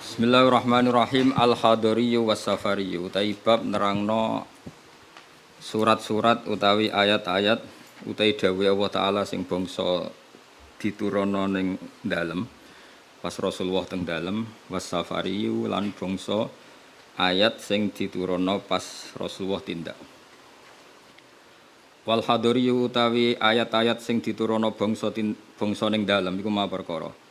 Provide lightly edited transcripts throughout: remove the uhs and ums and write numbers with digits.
Bismillahirrahmanirrahim. Al-Hadariyu was-Safariyu utawi bab nerangno surat-surat utawi ayat-ayat utawi dawuh Allah taala sing bangsa diturunno ning dalem pas Rasulullah teng dalem was-Safariyu lan bangsa ayat sing diturunno pas Rasulullah tindak. Wal hadariyu utawi ayat-ayat sing diturunno bangsa ning dalem iku ma perkara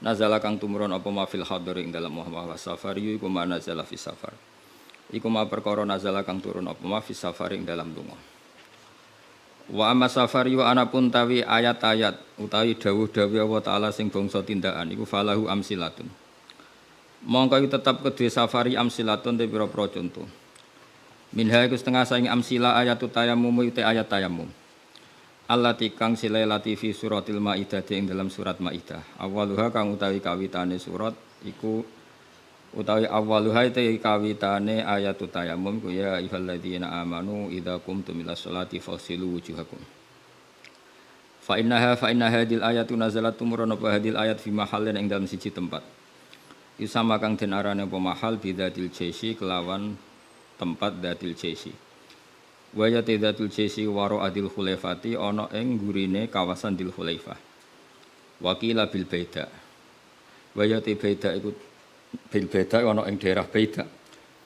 nazala kang tumurun apa ma fil hadari ing dalem Muhammad safari iku ma nazala fi safar. Iku ma perkara nazala kang turun apa ma fi safari ing dalem lunga. Wa amma safari wa ana pun tawi ayat-ayat utawi dawuh-dawuh Allah taala sing bangsa tindakan iku falahu amsilatun. Mongko iku tetep kedue safari amsilatun te pira-pira contoh. Minha iku setengah saing amsila ayatu tayammum te ayat tayammum. Allati kang silai latifi suratil Maidah ing dalam surat Maidah. Awaluha kang utawi kawitane surat iku utawi awaluha te kawitane ayatut tayammum ku ya ayyuhalladzina amanu idza qumtum ilas sholati faghsilu wujuhakum. Fa inna hadil ayatu nazalat tumurun apa hadil ayat fi mahallin ing dalam siji tempat. Isama kang den arane apa mahal bidzatil jaisi kelawan tempat datil jaisi. Wa ya tidatul jaisi waro adil khulaifati ana ing gurine kawasan Dil Khulaifah. Wakila bil baida. Wa ya baida iku bil baida ana ing daerah Baida.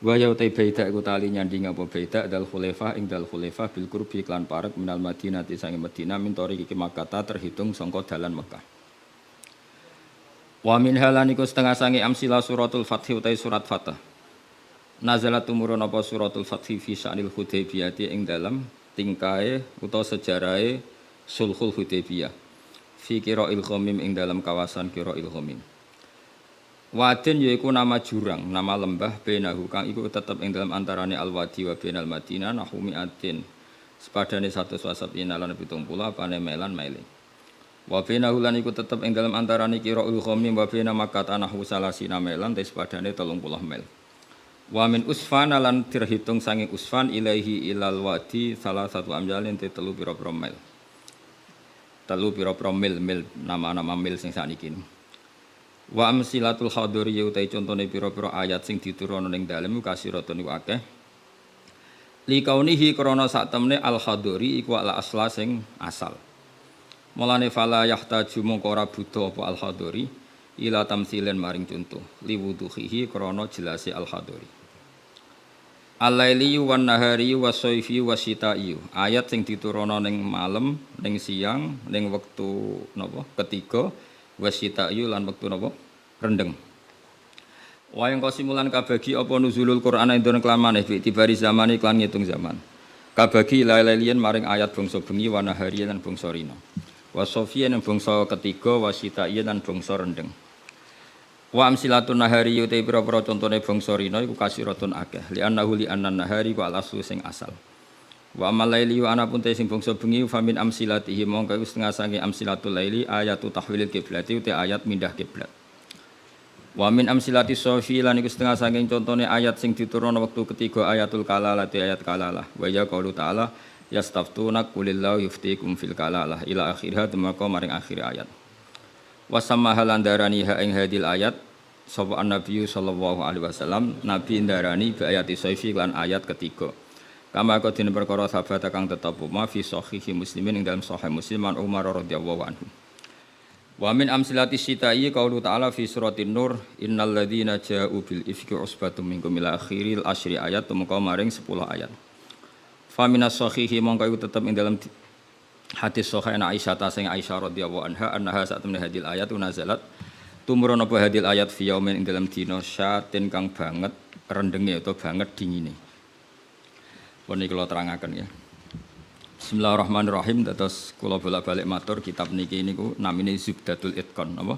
Wa ya baida iku tali nyanding apa Baida Dal Khulaifah ing Dal Khulaifah bil qurbi klan parek minal Madinah sange Madinah min tariqi Makkah terhitung sangka dalan Mekah. Wa min halaniku setengah sange amsila suratul Fath utai surat Fath. Nazalat tumurun apa suratul Fathi fi sya'nil Hudaybiyah ing dalam tingkae utawa sejarahe sulhul Hudaybiyah fi qira'il ghamim ing dalam kawasan qira'il ghamim. Wadin yaiku nama jurang, nama lembah benahu kang iku tetep ing dalam antarane al-wadi wa bainal Madinah nahumi atin sepadane 100 wasab inalan 70 apane melan maile. Wa bainahu lan iku tetep ing dalam antarane qira'il ghamim wa baina Makkah anahu salasina melan te sepadane 30 mil. Wa min usfan lan terhitung sange usfan ilaihi ilal wadi salah satu amjalin te telu pira-pira mil. Telu pira-pira mil nama-nama mil sing sakniki. Wa amsilatul hadari utai contone pira-pira ayat sing diturunno ning dalem kasiratun iku akeh. Li kaunihi krana sak temne al hadari iku ala asla sing asal. Mulane fala yahtaju mongko ora butuh apa al hadari ila tamsilen maring contoh liwuduhihi krana jelase al hadari. Al-laili wan nahari wasayfi wasyita'i. Ayat sing diturunno ning malem, ning siang, ning wektu napa? Ketiga wasyita'i lan wektu napa? Rendeng. Wayang kosimulan kabagi apa nuzulul Qur'an ing dalem kelamane bi tibari zaman iklan ngitung zaman. Kabagi lailien maring ayat bangsa bengi wa nahari lan bangsa rina. Wasayfi lan bangsa ketiga wasyita'i lan bangsa rendeng. Wa amsilatun nahari utai pira-pira contone bangsa rina iku kasiratun akeh li annan nahari ku al-aslu sing asal. Wa amal laili wa ana pun te sing bangsa bengi fa min amsilatihi mongko iku setengah sange amsilatul laili ayatu tahwilil qiblati utai ayat mindah kiblat. Wa min amsilati sofi lan iku setengah sange contone ayat sing diturunno wektu ketiga ayatul kalalah te ayat kalalah. Wa ya qaulu ta'ala yastaftuna qulillahu yuftikum fil kalalah ila akhirha temako maring akhir ayat. Wasamma halandarani ha ing hadil ayat sapa an-nabiy sallallahu alaihi wasallam nabi ndarani bi ayati sayfi lan ayat ketiga kama kadene perkara sahabat kang tetep ma fi sahihi muslimin ing dalam sahih musliman Umar radhiyallahu anhu wa min amsilati syita'i qaulu ta'ala fi suratin nur innal ladzina ja'u bil ifki usbatum minkum ila akhiril asyri ayat tumeka maring 10 ayat fa minas sahihi mongko iku tetep ing dalam hadis sahih Aisyah ta sing Aisyah radhiyallahu anha saat temne hadil ayat nazalat tumurun apa hadil ayat fi yaumin ing dalam dina syatin kang banget rendenge atau banget dingine. Pun iki kula terangaken ya. Bismillahirrahmanirrahim dados kula bolak-balik matur kitab niki niku namine Zubdatul Itqan napa?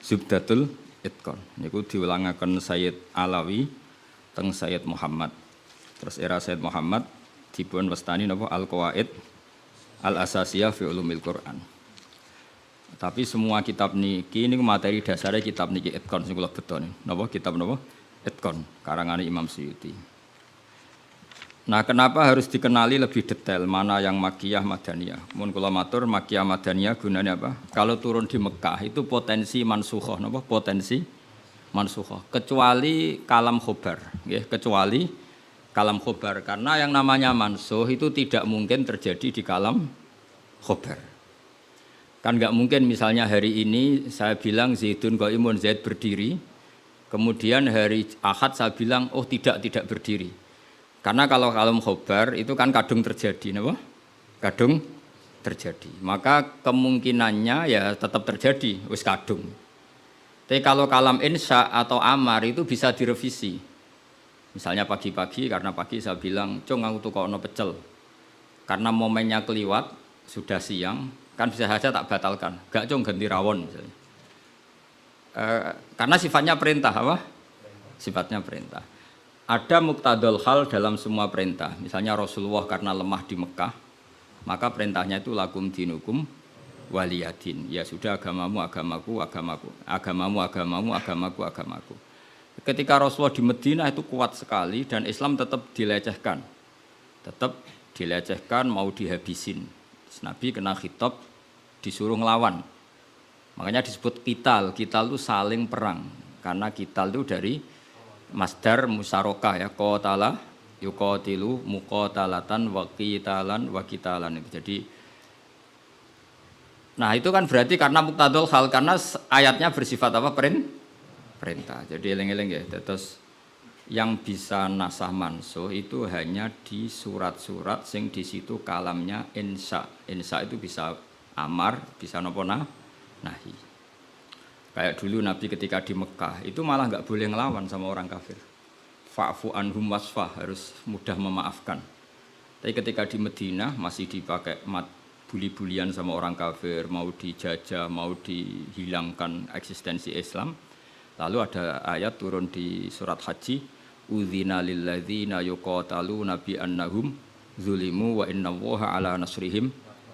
Zubdatul Itqan niku diulangaken Sayyid Alawi teng Sayyid Muhammad. Terus era Sayyid Muhammad dipun wastani napa Al-Qawaid Al-Asasiyah fi Ulumil Quran. Tapi semua kitab niki niku materi dasare kitab niki Itqan sing kula beton. Napa kitab napa? Itqan karangane Imam Suyuti. Nah, kenapa harus dikenali lebih detail mana yang Makkiyah Madaniyah? Mun kula matur Makkiyah Madaniyah gunanya apa? Kalau turun di Mekah itu potensi mansukhah napa? Potensi mansukhah kecuali kalam khobar nggih, kecuali kalam khobar karena yang namanya mansuh itu tidak mungkin terjadi di kalam khobar. Kan nggak mungkin misalnya hari ini saya bilang Zaidun qaimun, Zaid berdiri, kemudian hari Ahad saya bilang oh tidak berdiri. Karena kalau kalam khobar itu kan kadung terjadi, napa? Kadung terjadi. Maka kemungkinannya ya tetap terjadi, wis kadung. Tapi kalau kalam insya atau amar itu bisa direvisi. Misalnya pagi-pagi karena pagi saya bilang, "Cung aku tukokno pecel." Karena momennya keliwat, sudah siang, kan bisa saja tak batalkan. Gak cung ganti rawon misalnya. Karena sifatnya perintah apa? Sifatnya perintah. Ada muqtadul hal dalam semua perintah. Misalnya Rasulullah karena lemah di Mekah, maka perintahnya itu lakum dinukum waliyadin. Ya sudah agamamu agamaku, agamamu agamaku. Ketika Rasulullah di Madinah itu kuat sekali dan Islam tetap dilecehkan. Tetap dilecehkan mau dihabisin. Nabi kena khitab disuruh ngelawan. Makanya disebut kital. Kital itu saling perang. Karena kital itu dari masdar musarokah ya, qatala yuqatilu muqatalatan wa qitalan wa qitalan itu. Jadi nah itu kan berarti karena muqtadul hal karena ayatnya bersifat apa? Perintah. Jadi eling-eling ya. Terus yang bisa nasah mansuh itu hanya di surat-surat sing di situ kalamnya insya. Insya itu bisa amar, bisa nopo nahi. Kayak dulu Nabi ketika di Mekah itu malah nggak boleh ngelawan sama orang kafir. Fa'fu anhum wasfah, harus mudah memaafkan. Tapi ketika di Madinah masih dipakai buli-bulian sama orang kafir, mau dijajah, mau dihilangkan eksistensi Islam. Lalu ada ayat turun di surat Haji, udzina lilladzina yuqataluna bi annahum zulimu wa innallaha ala nasrihim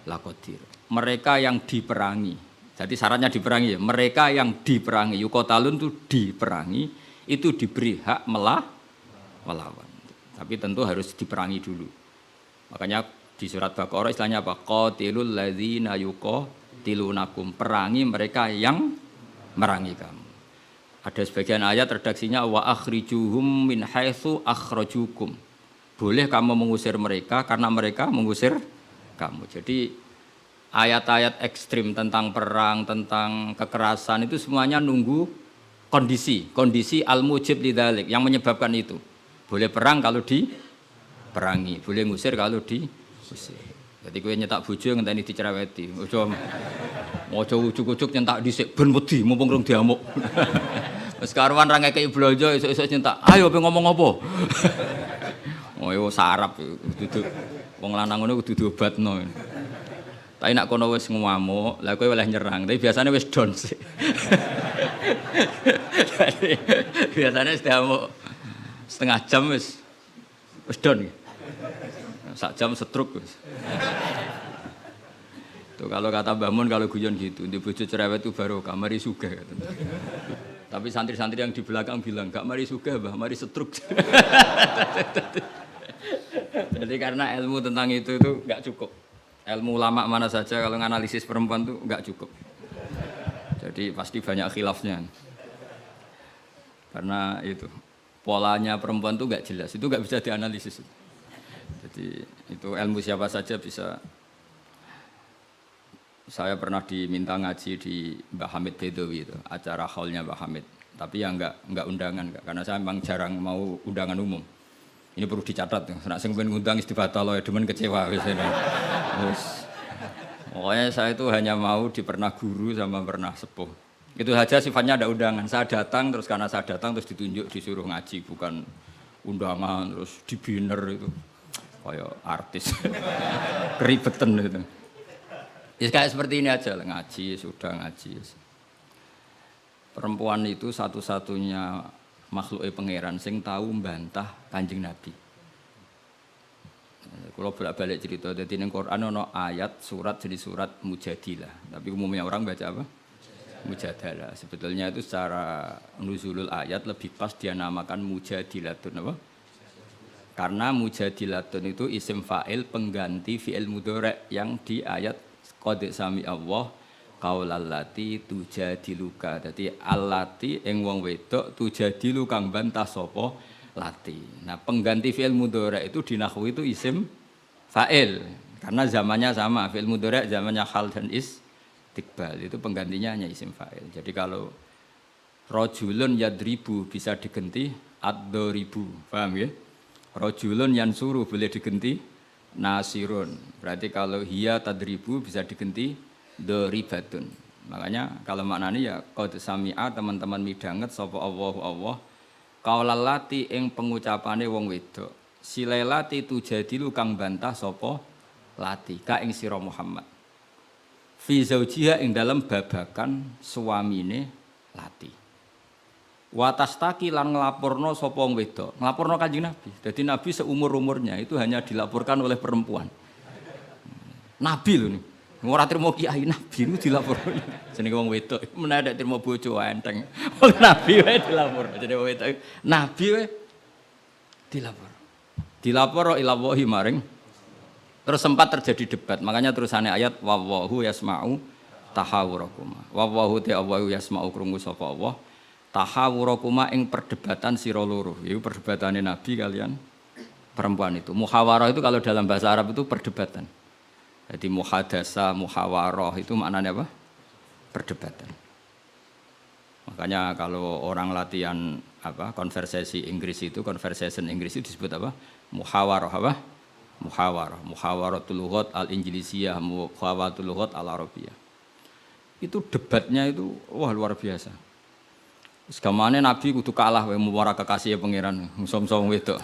laqadir. Mereka yang diperangi. Jadi syaratnya diperangi ya. Mereka yang diperangi, yuqatalun itu diperangi, itu diberi hak melawan. Tapi tentu harus diperangi dulu. Makanya di surat Baqarah istilahnya apa? Qatilul ladzina yuqatilunakum. Perangi mereka yang merangi kamu. Ada sebagian ayat redaksinya wa akhrijuhum min haitsu akhrajukum. Boleh kamu mengusir mereka karena mereka mengusir kamu. Jadi ayat-ayat ekstrim tentang perang, tentang kekerasan itu semuanya nunggu kondisi al-mujib lidzalik yang menyebabkan itu. Boleh perang kalau diperangi, boleh ngusir kalau diusir. Jadi kowe nyetak bojo ngenteni dicereweti. Ojo ujuk-ujuk nyentak dhisik ben wedi mumpung rung diamuk. Wis karuan ra ngekeki blonjo esuk-esuk nyentak. Ayo pe ngomong apa? Oh yo sarap dudu wong lanang ngono kudu diobatno. Tapi nek kono wis ngamuk, lah kowe oleh nyerang. Tapi biasane wis down sih. Biasane wis diamuk setengah jam wis down. Sak jam setruk wis. Tuh kalau kata Mbah Mun kalau guyon gitu, di bojo cerewet itu baru mari sugih. Tapi santri-santri yang di belakang bilang, "Gak mari sugih, Mbah, mari setruk." Jadi karena ilmu tentang itu enggak cukup. Ilmu ulama mana saja kalau nganalisis perempuan itu enggak cukup. Jadi pasti banyak khilafnya. Karena itu polanya perempuan itu enggak jelas, itu enggak bisa dianalisis. Jadi itu ilmu siapa saja bisa. Saya pernah diminta ngaji di Mbah Hamid Bedawi itu, acara haulnya Mbah Hamid. Tapi ya enggak undangan, karena saya memang jarang mau undangan umum. Ini perlu dicatat, nek sing pengen ngundang istibatal ya demen kecewa biasanya. Terus pokoknya saya itu hanya mau pernah guru sama pernah sepuh. Itu saja sifatnya ada undangan. Saya datang terus karena saya datang terus ditunjuk disuruh ngaji, bukan undangan terus di banner itu. Kayak artis. Keribetan gitu. Ya kayak seperti ini aja lah, ngaji, sudah ngaji. Perempuan itu satu-satunya makhluk pangeran sing tahu membantah Kanjeng Nabi. Kalau bolak-balik cerita, jadi di Quran ada ayat surat jadi surat Mujadilah. Tapi umumnya orang baca apa? Mujadalah. Sebetulnya itu secara nuzulul ayat lebih pas dia namakan Mujadilatun apa? Karena Mujadilatun itu isim fa'il pengganti fi'il mudhari' yang di ayat qad sami Allah qaulallati tujadiluka. Dadi allati ing wong wedok tujadilu kang bantah sapa lati. Nah, pengganti fi'il mudhari itu di nahwu itu isim fa'il karena zamannya sama. Fi'il mudhari zamannya hal dan istiqbal itu penggantinya hanya isim fa'il. Jadi kalau rajulun yadribu bisa diganti ad-daribu. Paham ya? Rajulun yansuru boleh diganti nasirun. Berarti kalau hiya tadribu bisa diganti daribatun. Makanya kalau maknanya ya qad sami'a teman-teman midanget sapa Allahu Allah qaulallati ing pengucapane wong wedok. Silailati tujadilu kang bantah sapa lati ka ing sira Muhammad. Fi zaujiha ing dalam babakan suamine lati. Watastaki lan nglaporno sapa wong wedok. Nglaporno Kanjeng Nabi. Jadi Nabi seumur-umurnya itu hanya dilaporkan oleh perempuan. Nabi lho nih. Ora trimo kiai Nabi itu dilaporno. Jenenge wong wedok menawa trimo bojo enteng. Wong Nabi wae dilaporno. Jenenge wong wedok Nabi wae dilapor. Dilapor ila wahi maring. Terus sempat terjadi debat. Makanya terusannya ayat wallahu yasma'u tahawurakum. Wallahu ta'ala yasma'u krungu sapa Allah. Tahawurakuma ing perdebatan sira loro. Iku perdebatane Nabi kalian perempuan itu. Muhawarah itu kalau dalam bahasa Arab itu perdebatan. Jadi muhadasa, muhawarah itu maknanya apa? Perdebatan. Makanya kalau orang latihan apa? Konversasi Inggris itu, conversation Inggris itu disebut apa? Muhawarah apa? Muhawarah. Muhawaratul lughat al-Injlisiyah, muhawaratul lughat al-Arabiyah. Itu debatnya itu wah luar biasa. Segamane Nabi kudu kalah wae muwara kekasih pangeran musom-som wedok.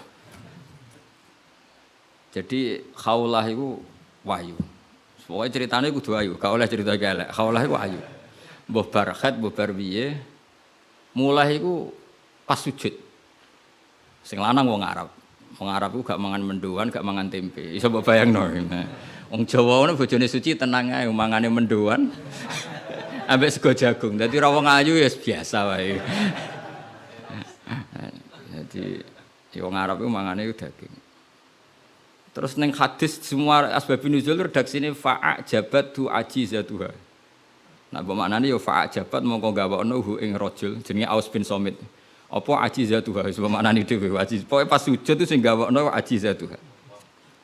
Jadi khaulah iku wahyu. Pokoke ceritane kudu wahyu, gak oleh cerita elek. Khaulah iku wahyu. Mbah Barkhat, mbah Barwiye mulai iku pas sujud. Sing lanang wong Arab. Wong Arab iku gak mangan mendoan, gak mangan tempe. Iso mbok bayangno. Wong Jawa ngono bojone suci tenang ae mangane mendoan. Ambek sego jagung. Dadi ra wong ayu ya biasa wae. Jadi wong Arab itu mangane daging. Terus ning hadis semua asbabun nuzul redaksine fa'ajabatu ajizatuha. Nah, mbok maknane ya fa'ajabat mongko gawakno hu ing rajul jenenge Aus bin Somit. Apa ajizatuha wis maknane dhewe ajiz. Pokoke pas sujud itu sing gawakno ajizatuha.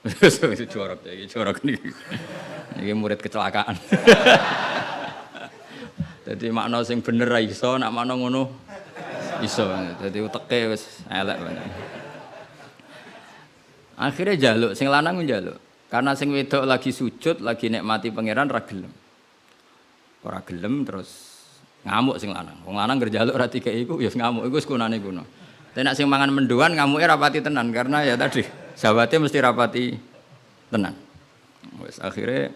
Wis jorok iki, jorok niki. Niki murid kecelakaan. Jadi makna sing bener ra iso, nak makna ngono iso. Jadi uteke wis elek banget. Akhirnya njaluk, sing lanang njaluk. Karena sing wedok lagi sujud, lagi nikmati pangeran ra gelem. Ora gelem terus ngamuk sing lanang. Wong lanang ngerjaluk ra dikeki iku ya ngamuk iku wis kunane kuno. Tapi nek sing mangan mendoan ngamuke rapati tenan karena ya tadi sahabate mesti rapati tenan. Wis akhirnya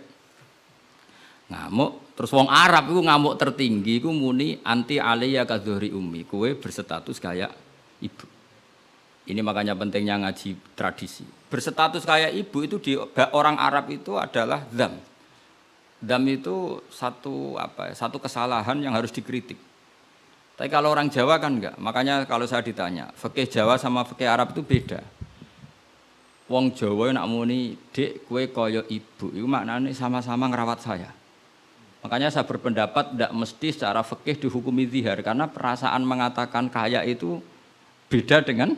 ngamuk. Terus wong Arab itu ngamuk tertinggi itu muni anti aliyya kadzuhri ummi, kowe berstatus kayak ibu. Ini makanya pentingnya ngaji tradisi. Berstatus kayak ibu itu di orang Arab itu adalah dzam. Dzam itu satu kesalahan yang harus dikritik. Tapi kalau orang Jawa kan enggak. Makanya kalau saya ditanya, fikih Jawa sama fikih Arab itu beda. Wong Jawa nak muni, "Dik, kowe kaya ibu." Itu maknanya sama-sama ngerawat saya. Makanya saya berpendapat tidak mesti secara fikih dihukumi zihar karena perasaan mengatakan kaya itu beda dengan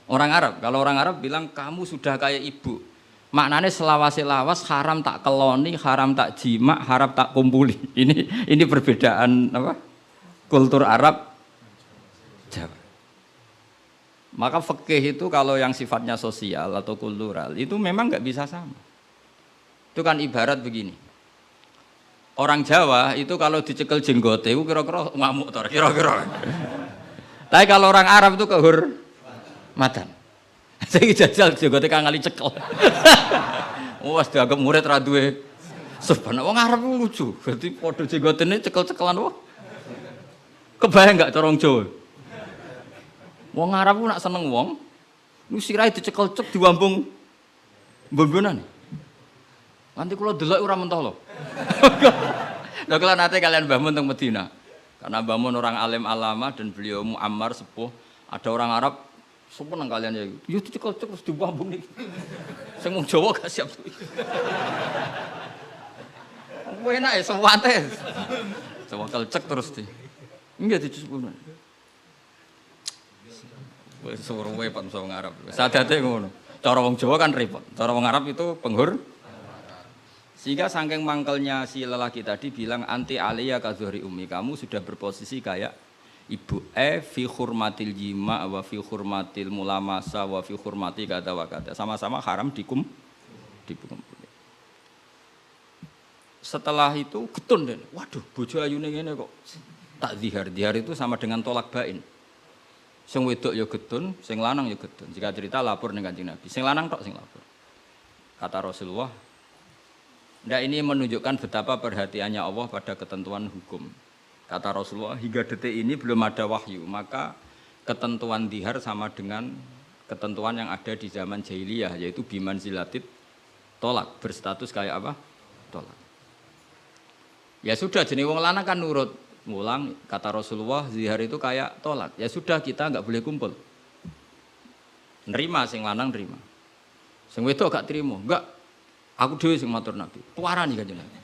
orang Arab. Kalau orang Arab bilang kamu sudah kayak ibu, maknanya selawas-selawas haram tak keloni, haram tak jima, haram tak kumpuli. Ini perbedaan apa? Kultur Arab Jawa. Maka fikih itu kalau yang sifatnya sosial atau kultural itu memang nggak bisa sama. Itu kan ibarat begini. Orang Jawa itu kalau dicekel jenggote itu kira-kira ngamuk tor, kira-kira. Tapi kalau orang Arab itu kehormatan. Saya jajal jenggote kang ngali cekel. Wes dianggap murid ra duwe sebenarnya wong Arab lucu. Dadi padha jenggotene cekel-cekelan wae. Kebayang enggak cara wong Jawa? Wong Arab ku nak seneng wong, lu sirahe dicekel-cek diwambung mbon-mbonan. Nanti kula delok ora mentah lho. Lha kula nate kalian Mbah Mun teng Medina. Karena Mbah Mun orang alim alama dan beliau muammar sepuh, ada orang Arab sumpah nang kalian ya. Yo dicekel-cek terus diwambung iki. Sing wong Jawa gak siap. enak ya sewate. Sewakal cek terus di. Enggak dicukup. Wis suruh wae pan wong Arab. Sadate ngono. Cara wong Jawa kan repot. Cara wong Arab itu penghur. Sehingga saking mangkelnya si lelaki tadi bilang anti aliyya ka zuhri ummi, kamu sudah berposisi kayak ibu fi hurmatil jima wa fi hurmatil mulamasa wa fi hurmati kata wa kata. Sama-sama haram dikum. Setelah itu getun deh. Waduh, bojo ayune ngene kok. Tak zihar. Zihar itu sama dengan tolak bain. Sing wedok ya getun, sing lanang ya getun. Jika cerita lapor ning Kanjeng Nabi. Sing lanang tok sing lapor. Kata Rasulullah, ndak ini menunjukkan betapa perhatiannya Allah pada ketentuan hukum. Kata Rasulullah, hingga detik ini belum ada wahyu, maka ketentuan zihar sama dengan ketentuan yang ada di zaman jahiliyah, yaitu biman zilatit tolak, berstatus kayak apa? Tolak. Ya sudah, jenis wong lanang kan nurut. Ngulang, kata Rasulullah, zihar itu kayak tolak. Ya sudah, kita enggak boleh kumpul. Nerima, sing lanang nerima. Sing wedok gak terima. Enggak, aku dhewe sing matur Nabi. Tuarani kan jenengan.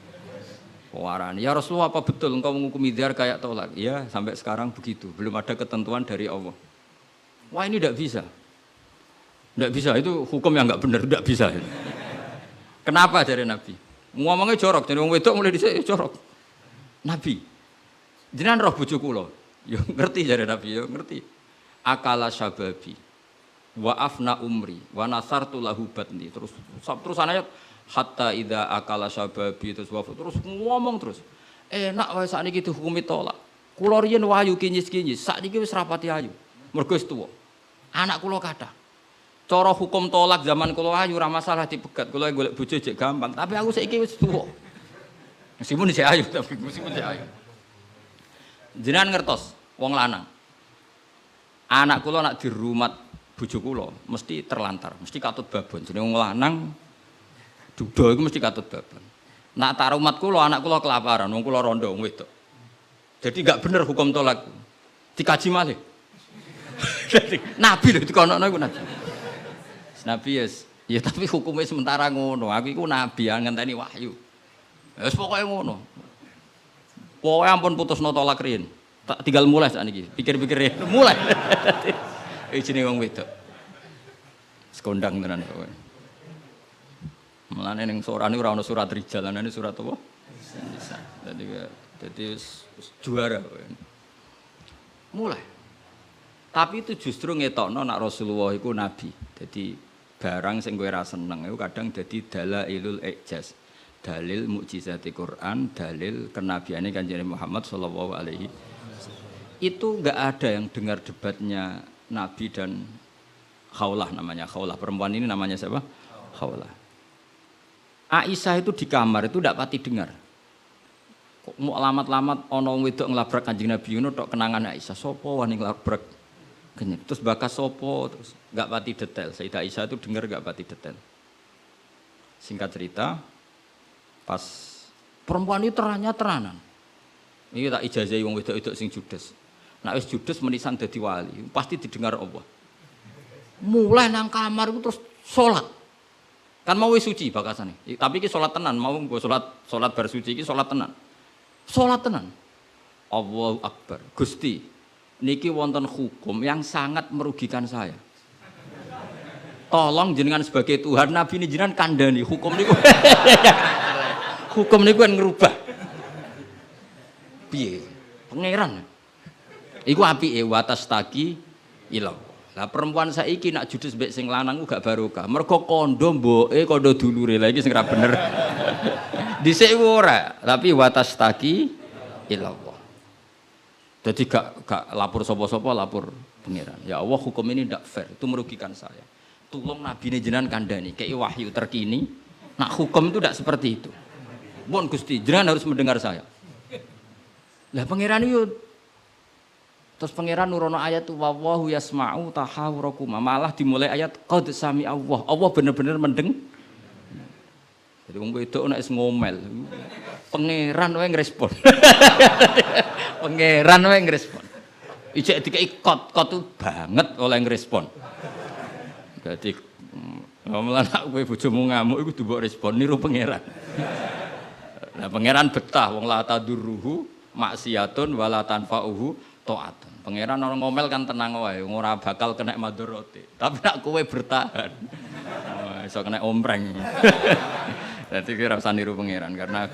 Tuarani. Ya Rasulullah, apa betul engkau menghukumi zihar kayak tolak? Ya, sampai sekarang begitu. Belum ada ketentuan dari Allah. Wah, ini enggak bisa. Enggak bisa, itu hukum yang enggak benar, enggak bisa. Kenapa dari Nabi? Ngomongnya jorok, jadi wong wedok mulai dhisik jorok. Nabi, jenengan roh bojo kula. Yo ngerti jare Nabi, yo ngerti. Akala syababi wa afna umri wa nasartu lahu batni. Terus ayat hatta idza akala syababi terus ngomong terus. Enak wae sakniki dihukumi tolak. Kula riyen wayu kinyis-kinyis, sakniki wis rapati ayu. Mergo wis tuwa. Anak kula kathah. Cara hukum tolak zaman kula ayu ora masalah dipegat. Kula golek bojo jek gampang, tapi aku saiki wis tuwa. Meskipun isih ayu, tapi meskipun isih ayu. Jenengan ngertos wong lanang. Anak kula nak dirumat bojo kula mesti terlantar, mesti katut babon. Jenenge wong lanang duda iku mesti katut babon. Nak tak rumat kula anak kula kelaparan, wong kula rondo wong wedok. Jadi enggak bener hukum tolak. Dikaji malih. Nabi lho dikonokno iku Nabi. Nabi ya tapi hukumnya sementara ngono. Aku iku nabi ngenteni wahyu. Wis pokoke ngono. Pokoke ampun putusno tolak riyen. Tak tinggal mulai sakniki. Pikir-pikir mulai. Jenenge wong wedok. Sekondang tenan kowe. Mulane ning surane ora ana surat rijal, ana surat apa? Nisa. Jadi juara kowe. Mulai. Tapi itu justru ngetokno nak Rasulullah iku nabi. Jadi barang sing kowe ra seneng iku kadang dadi dalailul ijaz. Dalil mukjizati Quran, dalil kenabiane Kanjeng Muhammad sallallahu alaihi wasallam. Itu enggak ada yang dengar debatnya Nabi dan Khawlah namanya. Khawlah perempuan ini namanya siapa? Khawlah. Aisyah itu di kamar itu ndak pati dengar. Kok mau lamat-lamat ana wong wedok nglabrak Kanjeng Nabi ngono tok kenangan Aisyah. Sopo wani nglabrak? Terus bakas sopo terus enggak pati detail. Sayyidah Aisyah itu dengar enggak pati detail. Singkat cerita, pas perempuan itu teranan. Ini tak ijazahi wong wedok-wedok sing judes. Nek wis judes menisan dadi wali, pasti didengar Allah. Mulai nang kamar itu terus salat. Kan mau wis suci bakasane. Tapi iki salat tenan, mau nggo salat bar suci iki salat tenan. Salat tenan. Allahu Akbar. Gusti, niki wonten hukum yang sangat merugikan saya. Tolong jenengan sebagai Tuhan, Nabi ini jenengan kandhani hukum niku. Hukum niku kan ngerubah. Piye? Pangeran. Iku apike watas taki ilang. Lah perempuan saiki nak judes mbek sing lanang gak barokah. Mergo kondo mboke kondo dulure. Lah iki sing ra bener. Dhisik ora, tapi watas taki ilang. Jadi gak lapor sapa-sapa, lapor pangeran. Ya Allah, hukum ini ndak fair, itu merugikan saya. Tolong Nabi ini jenengan kandhani, kei wahyu terkini. Nak hukum itu ndak seperti itu. Mohon Gusti, jenengan harus mendengar saya. Lah pangeran itu terus pangeran nurono ayat wallahu yasma'u tahawurakum. Malah dimulai ayat qad sami Allah. Allah bener-bener mendeng. Jadi wong wedok nek ngomel. Pangeran wae ngrespon. Pangeran wae ngrespon. Ijek dikeki kot tuh banget oleh ngrespon. Dadi ngomel anak kowe bojomu ngamuk iku mbok respon niru pangeran. Nah, pangeran betah wong la tadurruhu maksiatun wala tanfa'uhu taatun. Pangeran orang ngomel kan tenang wae, ora bakal kena madharate. Tapi nek kowe bertahan, iso kena ompreng. Dadi kira usah niru pangeran karena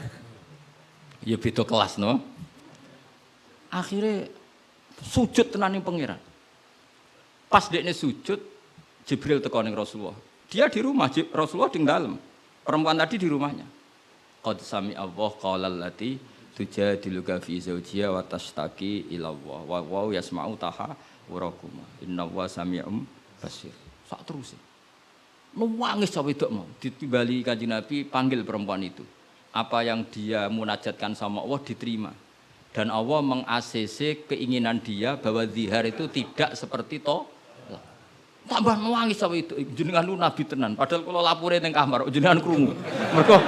ya beda kelas no. Akhirnya sujud tenan ning pangeran. Pas dekne sujud, Jibril teko ning Rasulullah. Dia di rumah, Rasulullah di dalam. Perempuan tadi di rumahnya. Qad sami Allah qala allati tujadiluka fi zawjiha wa tashtaki ila Allah wa yasma'u tahawurakuma innallaha sami'um basir. Sak terus. Nangis cawe wedok mau ditimbali Kanjeng Nabi panggil perempuan itu. Apa yang dia munajatkan sama Allah diterima. Dan Allah meng-ACC keinginan dia bahwa zihar itu tidak seperti tambah nangis cawe itu jenengan lu nabi tenan padahal kalau lapure ning kamar jenengan krungu. Mergo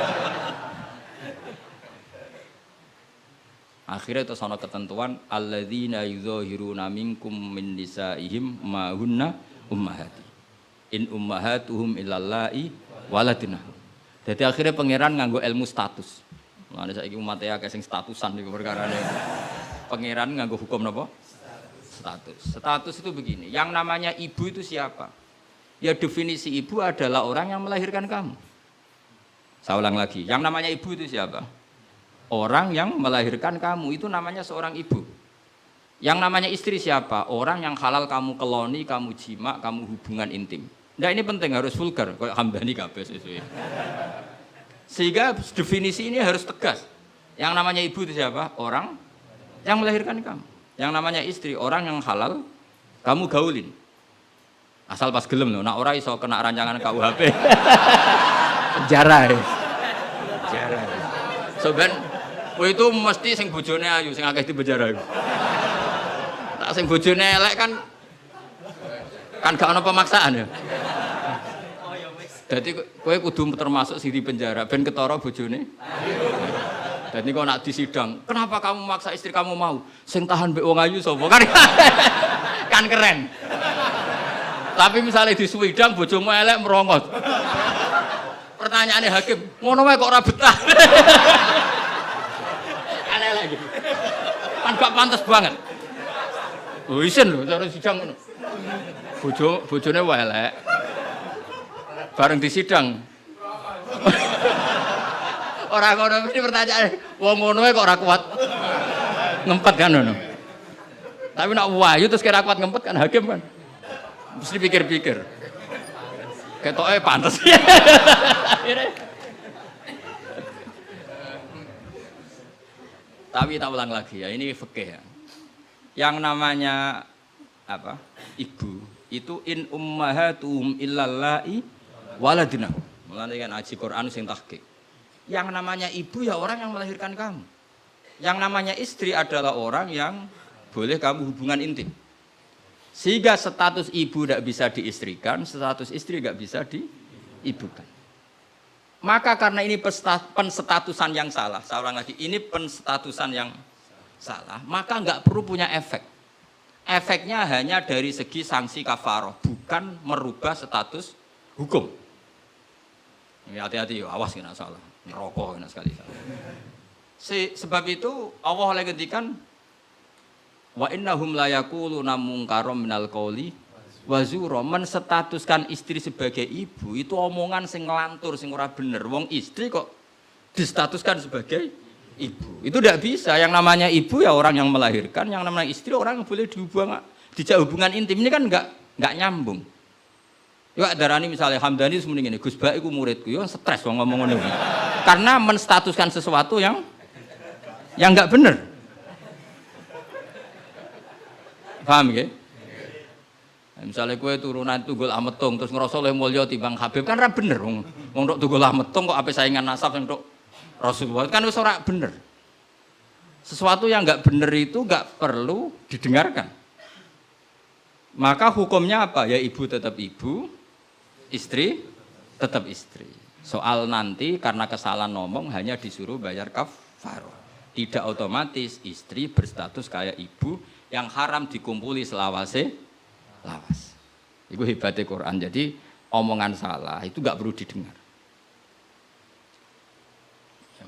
akhirnya itu sono ketentuan alladzina yuzahiruna minkum min nisaihim ma hunna ummahati in ummahatuhum illallahi waladina. Jadi akhirnya pangeran nganggo ilmu status. Mulane saiki umat e akeh sing statusan niku perkarane. Pangeran nganggo hukum napa? Status. Status itu begini, yang namanya ibu itu siapa? Ya definisi ibu adalah orang yang melahirkan kamu. Saya ulang lagi, yang namanya ibu itu siapa? Orang yang melahirkan kamu itu namanya seorang ibu. Yang namanya istri siapa? Orang yang halal kamu keloni, kamu jima, kamu hubungan intim. Nah ini penting harus vulgar, kayak Hamdani kabeh sesuai. Sehingga definisi ini harus tegas. Yang namanya ibu itu siapa? Orang yang melahirkan kamu. Yang namanya istri orang yang halal kamu gaulin. Asal pas gelem loh, nak ora iso kena rancangan KUHP. Penjara. Penjara. Soben kowe itu mesti sing bojone ayu sing akeh di penjara iku. Tak sing bojone elek kan gak ana pemaksaan ya. Dadi kowe kudu termasuk sing di penjara ben ketara bojone. Dadi kok nak disidang, kenapa kamu maksa istri kamu mau? Sing tahan mbek wong ayu sapa? Kan keren. Tapi misalnya di swidang bojomu elek merongos. Pertanyaannya hakim, ngono wae kok ora betah. Elek gitu. Kan gak pantes banget. Oh isin lho cara sidang ngono. Bojone wae elek. Bareng di sidang. Ora ngono mesti pertanyaan, wong ngono wae kok ora kuat. Ngempet kan ngono. Tapi nek wayu terus kira kuat ngempet kan hakim kan. Mesti pikir-pikir. Ketoke pantes. Tapi tak ulang lagi ya, ini fikih ya. Yang namanya apa? Ibu itu in ummahatuhum illallahi waladina. Mulane kan aji Quran sing tahqiq. Yang namanya ibu ya orang yang melahirkan kamu. Yang namanya istri adalah orang yang boleh kamu hubungan intim. Sehingga status ibu tidak bisa diistrikan, status istri tidak bisa diibukan. Maka karena ini penstatusan yang salah, saya ulang lagi, ini penstatusan yang salah, maka nggak perlu punya efek. Efeknya hanya dari segi sanksi kafaroh, bukan merubah status hukum. Hati-hati, awas kena salah, merokok kena sekali salah. Sebab itu Allah oleh ngendikan wa innahum la yaquluna munkaram minal qauli wa zura, menstatuskan istri sebagai ibu itu omongan sing nglantur sing ora bener. Wong istri kok distatuskan sebagai ibu. Itu tidak bisa. Yang namanya ibu ya orang yang melahirkan, yang namanya istri orang yang boleh dijak hubungan intim. Ini kan enggak nyambung. Yo darani misalnya Hamdani semene ngene, Gus Bak iku muridku, yo stres wong ngomong ngono. Karena menstatuskan sesuatu yang enggak bener. Paham ya? Misalnya kue turunan Tunggul Ametung terus ngerasa oleh mulya timbang Habib kan ora bener wong tok Tunggul Ametung kok ape saingan nasab sing tok Rasulullah kan wis ora bener. Sesuatu yang enggak bener itu enggak perlu didengarkan. Maka hukumnya apa? Ya ibu tetap ibu, istri tetap istri. Soal nanti karena kesalahan ngomong hanya disuruh bayar kafarah. Tidak otomatis istri berstatus kayak ibu yang haram dikumpuli selawase lawas. Itu hebatnya Quran. Jadi omongan salah itu nggak perlu didengar.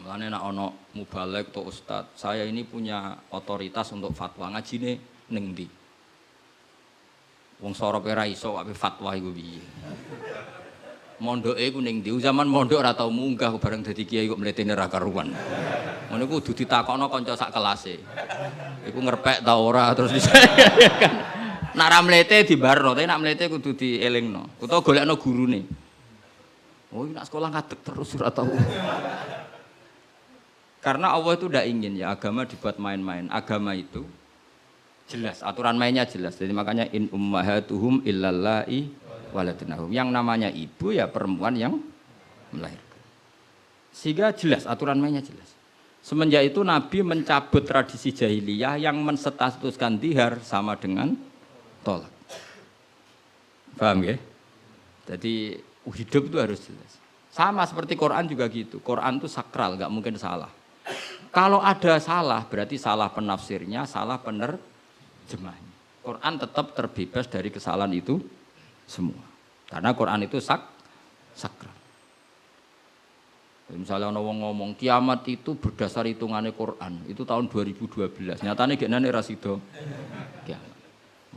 Mulane nek ana mubalek atau ustad, saya ini punya otoritas untuk fatwa ngajine ning ndi. Wong sorope ra iso wae fatwa iku piye. Mondoke iku ning ndi? Zaman mondok ora tau munggah bareng dadi kiai kok mletene ra karuan. Ngono iku kudu ditakokno kanca sak kelase. Iku ngerpek ta ora terus kan. Nek ra mlete dibarno, tapi nek mlete kudu dielingno. Utawa golekno gurune. Oh, nak sekolah ngadeg terus ora tau. Karena Allah itu tidak ingin ya agama dibuat main-main. Agama itu jelas, aturan mainnya jelas. Jadi makanya in ummahatuhum illallai waladnahum. Yang namanya ibu ya perempuan yang melahirkan. Sehingga jelas, aturan mainnya jelas. Semenjak itu Nabi mencabut tradisi jahiliyah yang menstatuskan dihar sama dengan tolak. Paham ya? Jadi hidup itu harus jelas. Sama seperti Quran juga gitu. Quran itu sakral, nggak mungkin salah. Kalau ada salah, berarti salah penafsirnya, salah penerjemahnya. Quran tetap terbebas dari kesalahan itu semua. Karena Quran itu sakral. Misalnya ada orang ngomong, kiamat itu berdasar hitungannya Quran. Itu tahun 2012. Nyatanya gini rasido kiamat.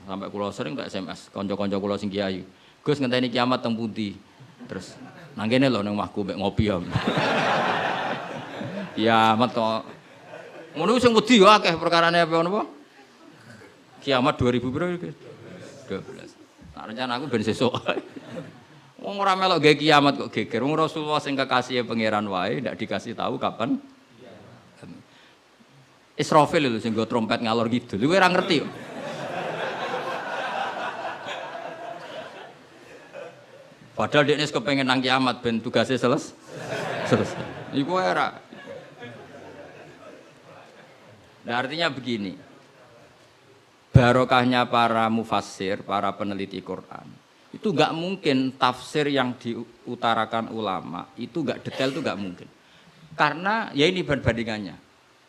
Sampai kulo sering tak SMS, konco-konco kulo sing kiai. Gus ngenteni kiamat teng pundi? Terus nang kene lho nang omahku mek ngopi ya. Kiamat kok. Ngono sing wedi yo akeh perkarane apa napa? Kiamat 2000 piro iki? 12. Nah, rencana aku ben sesuk. Wong ora melok gawe kiamat kok geger. Wong Rasulullah sing kekasih pangeran wae ndak dikasih tahu kapan. Israfil lho sing nggo trompet ngalor kidul. Kowe ora ngerti yo. Padahal dia kepengen nang kiamat ben tugasnya selesai. Iku era. Nah, artinya begini. Barokahnya para mufassir, para peneliti Quran. Itu enggak mungkin tafsir yang diutarakan ulama itu enggak detail, itu enggak mungkin. Karena ya ini perbandingannya.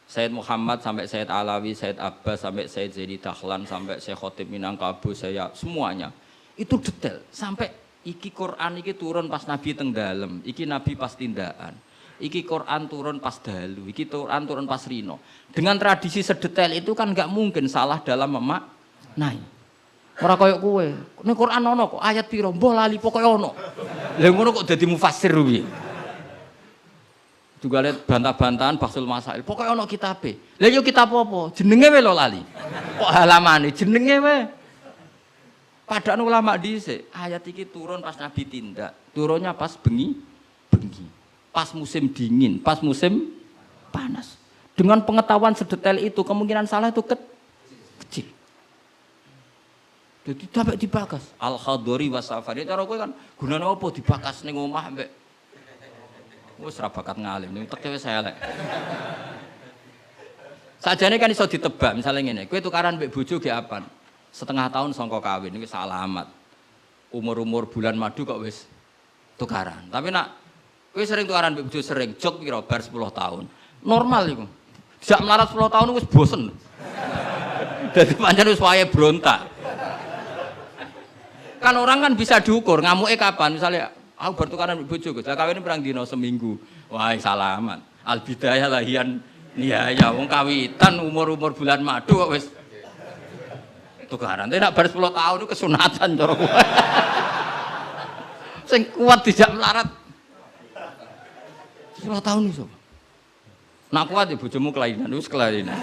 Sayyid Muhammad sampai Sayyid Alawi, Sayyid Abbas sampai Sayyid Zaidi Dahlan sampai Syekh Khotib Minangkabau, saya semuanya itu detail sampai iki Quran iki turun pas Nabi teng dalem, iki Nabi pas tindakan. Iki Quran turun pas dalu, iki Quran turun pas rino. Dengan tradisi sedetail itu kan enggak mungkin salah dalam memaknai. Ora koyo kowe. Ning Quran ono kok ayat piro, mbah lali pokoke ono. Lah ngono kok dadi mufassir piye? Juga lihat bantah-bantahan Bahsul Masail. Pokoke ono kitabe. Lah yo kitab apa? Jenenge wae lho lali. Kok halamane jenenge wae. Padahal ulama dhisik, ayat iki turun pas Nabi tindak. Turunnya pas bengi. Pas musim dingin, pas musim panas. Dengan pengetahuan sedetail itu, kemungkinan salah itu kecil. Jadi sampai dibakas. Al-Khadori wa Safari. Cara kowe kan gunane apa dibakas ning omah mbek. Wis ra bakat ngalim, ning teke wis elek. Sajane kan iso ditebak, misalnya ngene, kowe tukaran mbek bojo ge apan? Setengah tahun sangka kawin iki salamat. Umur-umur bulan madu kok wis tukaran. Tapi nak kowe sering tukaran mbek bojo sering, jok piro bar 10 tahun. Normal iku. Dijak melarat 10 tahun wis bosen. Dadi pancen wis wayahe brontak. Kan orang kan bisa diukur, ngamuke kapan? Misalnya aku bertukaran mbek bojo, Gus. Lah kawin perang dina seminggu. Wah, salaman. Al bidayah lahian nihaya wong kawitan umur-umur bulan madu kok wis tukaran. Tapi nak bar 10 tahun itu kesunatan cara kowe. Sing kuat dijak melarat 10 tahun iso. Nak kuat ya bojomu kelainan, wis kelainan.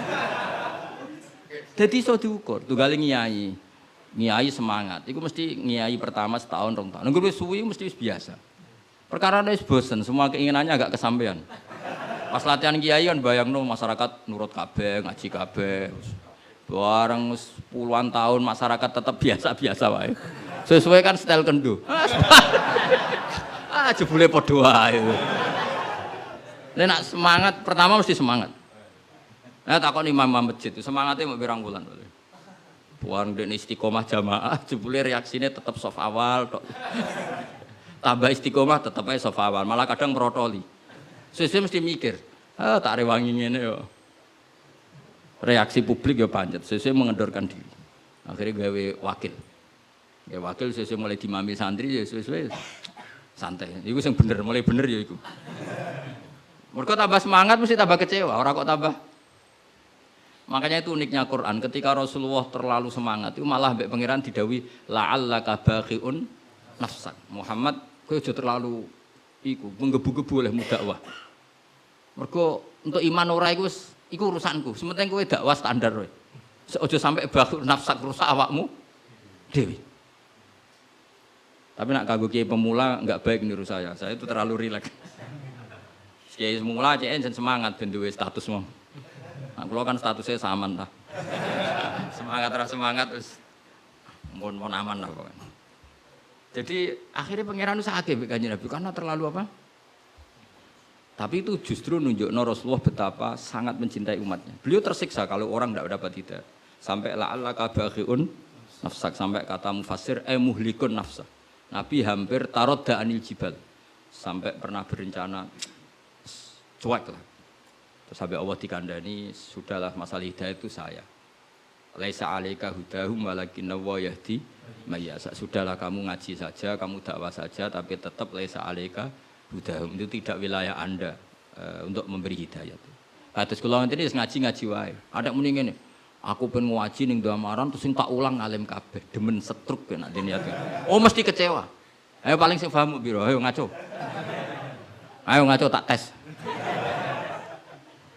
Dadi iso diukur, tunggale ngiyai. Ngiyai semangat. Iku mesti ngiyai pertama setahun, 2 tahun. Nunggu wis suwi mesti wis biasa. Perkara wis bosen, semua keinginannya agak kesampaian. Pas latihan kiai kan bayangno masyarakat nurut kabeh, ngaji kabeh. Bareng puluhan tahun masyarakat tetap biasa-biasa wae. Sesuai kan style kendo. Ah jebule padha wae. Nek semangat pertama mesti semangat. Nah takon imam masjid itu semangatnya mau pirang bulan. Buang dene istiqomah jamaah jebule reaksine tetap soft awal tok. Tambah istiqomah tetep ae soft awal, malah kadang merotoli. Sesuai mesti mikir, tak rewangi ngene yo. Reaksi publik ya pancet, sesuai mengendorkan diri. Akhirnya gawe wakil. Ya wakil sesuai mulai dimami santri ya sesuai santai. Iku sing bener, mulai bener ya iku. Mergo tambah semangat mesti tambah kecewa, ora kok tambah. Makanya itu uniknya Quran, ketika Rasulullah terlalu semangat itu malah mbek pangeran didhawuhi la'allaka baqiun nafsak. Muhammad kowe aja terlalu iku menggebu-gebu olehmu dakwah. Mergo untuk iman ora iku wis iku urusanku. Sementing kowe dakwah standar kowe. Aja sampai baqiun nafsak rusak awakmu dhewe. Tapi nak kanggo kiai pemula enggak baik niru saya. Saya itu terlalu rileks. Kiai pemula cek semangat ben duwe status mau. Nah, kalau kan statusnya saman lah. Semangat terus mohon aman lah pokoknya. Jadi akhirnya pangeran sakit Kanjeng Nabi karena terlalu apa? Tapi itu justru nunjukno Rasulullah betapa sangat mencintai umatnya. Beliau tersiksa kalau orang tidak dapat hidayah. Sampai la'allaka baqiun nafsak, sampai kata mufassir muhlikun nafsa. Nabi hampir tarodda anil jibal. Sampai pernah berencana cuek lah. Terus sampai Allah dikandani, sudahlah masalah hidayah itu saya. Laisa 'alaika hudahum walakinna wa yahdi may yasha. Sudahlah kamu ngaji saja, kamu dakwah saja, tapi tetap laisa 'alaika hudahum, itu tidak wilayah Anda untuk memberi hidayah itu. Terus kula ngene ngaji wae. Ada muni ngene. Aku pengen ngaji ning Damaran terus sing tak ulang alim kabeh, demen setruk nek niat. Oh mesti kecewa. Ayo paling sing paham piro? Ayo ngaco. Ayo ngaco tak tes.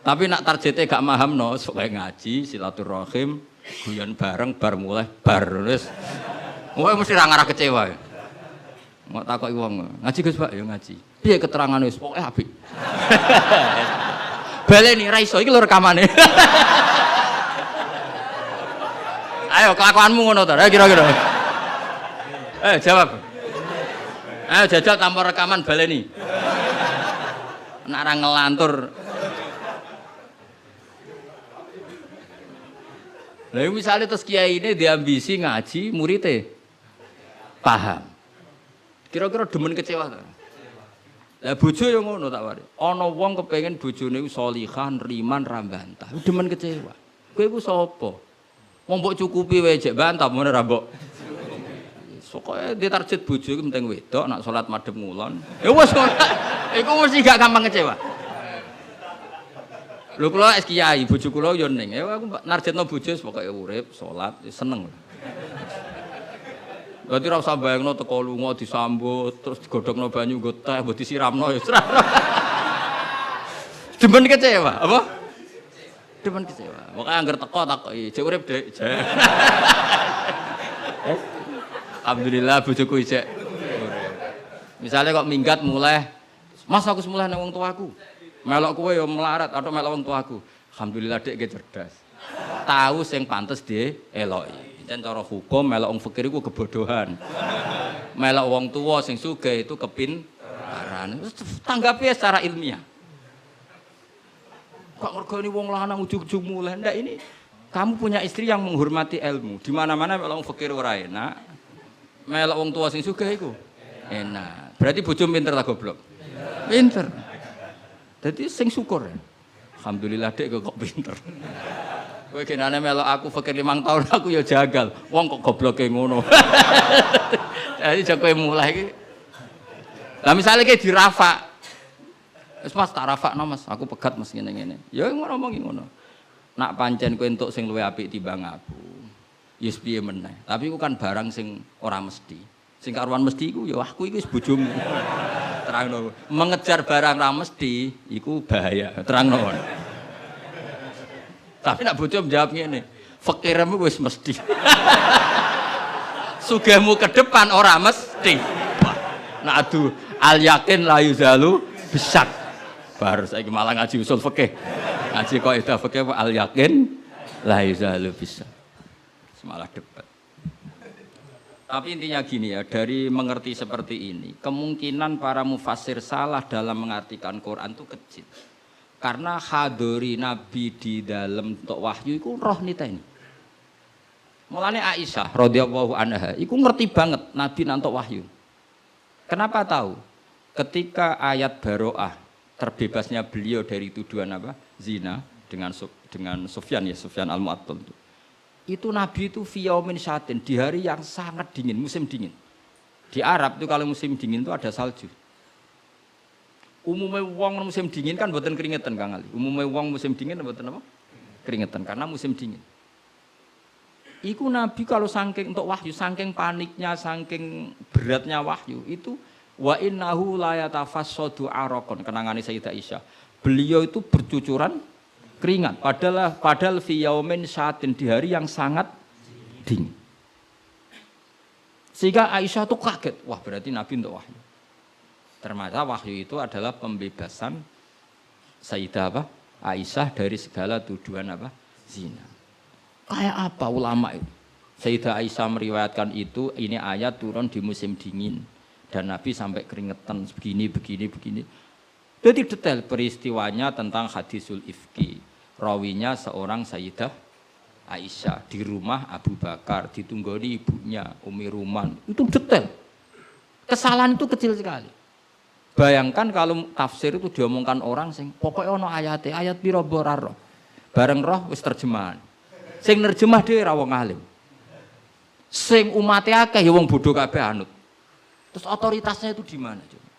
Tapi nak targetnya gak paham no, soalnya ngaji, silaturahim, guyon bareng, bar mulai, bar terus. Wah mesti ngarah kecewa. Mau takoki wong, ngaji Gus Pak, ya ngaji. Piye keterangane wis pokoke apik. Baleni ra iso iki lho rekamane. Ayo kelakuanmu ngono to, kira-kira. Jawab. Ayo jajal tanpa rekaman baleni. Nek ora ngelantur. Lah misalnya terus kiai ini diambisi ngaji muridnya paham. Kira-kira demen kecewa ta? Lah bojo yo ngono tak wari. Ana wong kepengin bojone sholihah, riman, ra bantah. Demen kecewa. Kowe iku sapa? Wong mbok cukupi wae jek bantah ngono ra mbok. Pokoke ditarget bojo iku penting wedok nak salat madhep ngulon. Ya wis ngono. Iku mesti gak gampang kecewa. Lho kula es kiai, bojo kula yo ning. Ya aku narjetno bojo pokoke urip, salat, seneng. Berarti ora usah bayangno teko lunga disambut, terus digodhogno banyu nggo teh, mbok disiramno ya. Demen kecewa, apa? Demen kecewa. Pokoke angger teko takoki, jek urip, Dik. Alhamdulillah bojoku isek urip. Misale kok minggat mulai, Mas aku semulai nang wong tuaku. Melok kowe ya melarat atau melok wong tuaku. Alhamdulillah Dik ge cerdas. Tahu sing pantes dieloki. Jan cara hukum melok wong fakir iku kebodohan. Melok wong tua sing sugih itu kepintaran. Tanggapi secara ilmiah. Kok ngergoni wong lanang ujug-ujug mulai. Ndak ini kamu punya istri yang menghormati ilmu. Di mana-mana melok wong fakir ora enak. Melok wong tua sing sugih iku enak. Berarti bojo pinter ta goblok? Pinter. Jadi sing syukur ya. Alhamdulillah Dek kok pinter. Kowe genane melok aku fakir 5 tahun aku ya jagal. Wong kok gobloke ngono. Jadi jek kowe mulai iki. Lah misale ki dirafak. Wis Mas tak rafakno Mas, aku pegat Mas ngene-ngene. Ya ngomong ngono. Nak pancen kowe entuk sing luwih apik timbang aku. Ya piye meneh. Tapi iku kan barang sing ora mesti. Sing karuan mesti iku ya aku iki wis bojomu. Terangno. Mengejar barang ra mesti iku bahaya. Terangno. Tapi nak bojo menjawab ngene, fakirmu wis mesti. Sugihmu ke depan ora mesti. Nak adu al yakin la yuzalu bisak. Bar saiki malah ngaji usul fikih. Ngaji kaidah fikih al yakin la yuzalu bisak. Semalah debat. Tapi intinya gini ya, dari mengerti seperti ini, kemungkinan para mufassir salah dalam mengartikan Quran itu kecil. Karena hadori Nabi di dalam untuk wahyu itu roh nita ini. Mulanya Aisyah radhiyallahu anha, itu ngerti banget Nabi nantok wahyu. Kenapa tahu? Ketika ayat Baro'ah, terbebasnya beliau dari tuduhan apa? Zina dengan Sufyan ya, Sufyan al-Mu'attal itu. Itu Nabi itu fiyaumin syatin, di hari yang sangat dingin, musim dingin. Di Arab itu kalau musim dingin itu ada salju. Umumnya wong musim dingin kan mboten keringetan Kang Ali. Umumnya wong musim dingin mboten apa? Keringetan karena musim dingin. Iku Nabi kalau saking untuk wahyu, saking paniknya, saking beratnya wahyu itu wa innahu la yatafassadu araqon kenangane Sayyidah Aisyah. Beliau itu bercucuran keringat padahal fi yaumin syatin di hari yang sangat dingin. Sehingga Aisyah tuh kaget, wah berarti Nabi untuk wahyu. Ternyata wahyu itu adalah pembebasan Sayyidah apa? Aisyah dari segala tuduhan apa? Zina. Kayak apa ulama itu? Sayyidah Aisyah meriwayatkan itu, ini ayat turun di musim dingin dan Nabi sampai keringetan begini. Jadi detail peristiwanya tentang hadisul ifki. Rawinya seorang Sayyidah Aisyah di rumah Abu Bakar, ditunggoni ibunya Umi Ruman. Itu detail. Kesalahan itu kecil sekali. Bayangkan kalau tafsir itu diomongkan orang sing pokoknya ono ayat piro boraro. Bareng roh wis terjemahan. Sing nerjemah dhewe ra wong alim. Sing umate akeh ya wong bodoh kabeh anut. Terus otoritasnya itu di mana coba?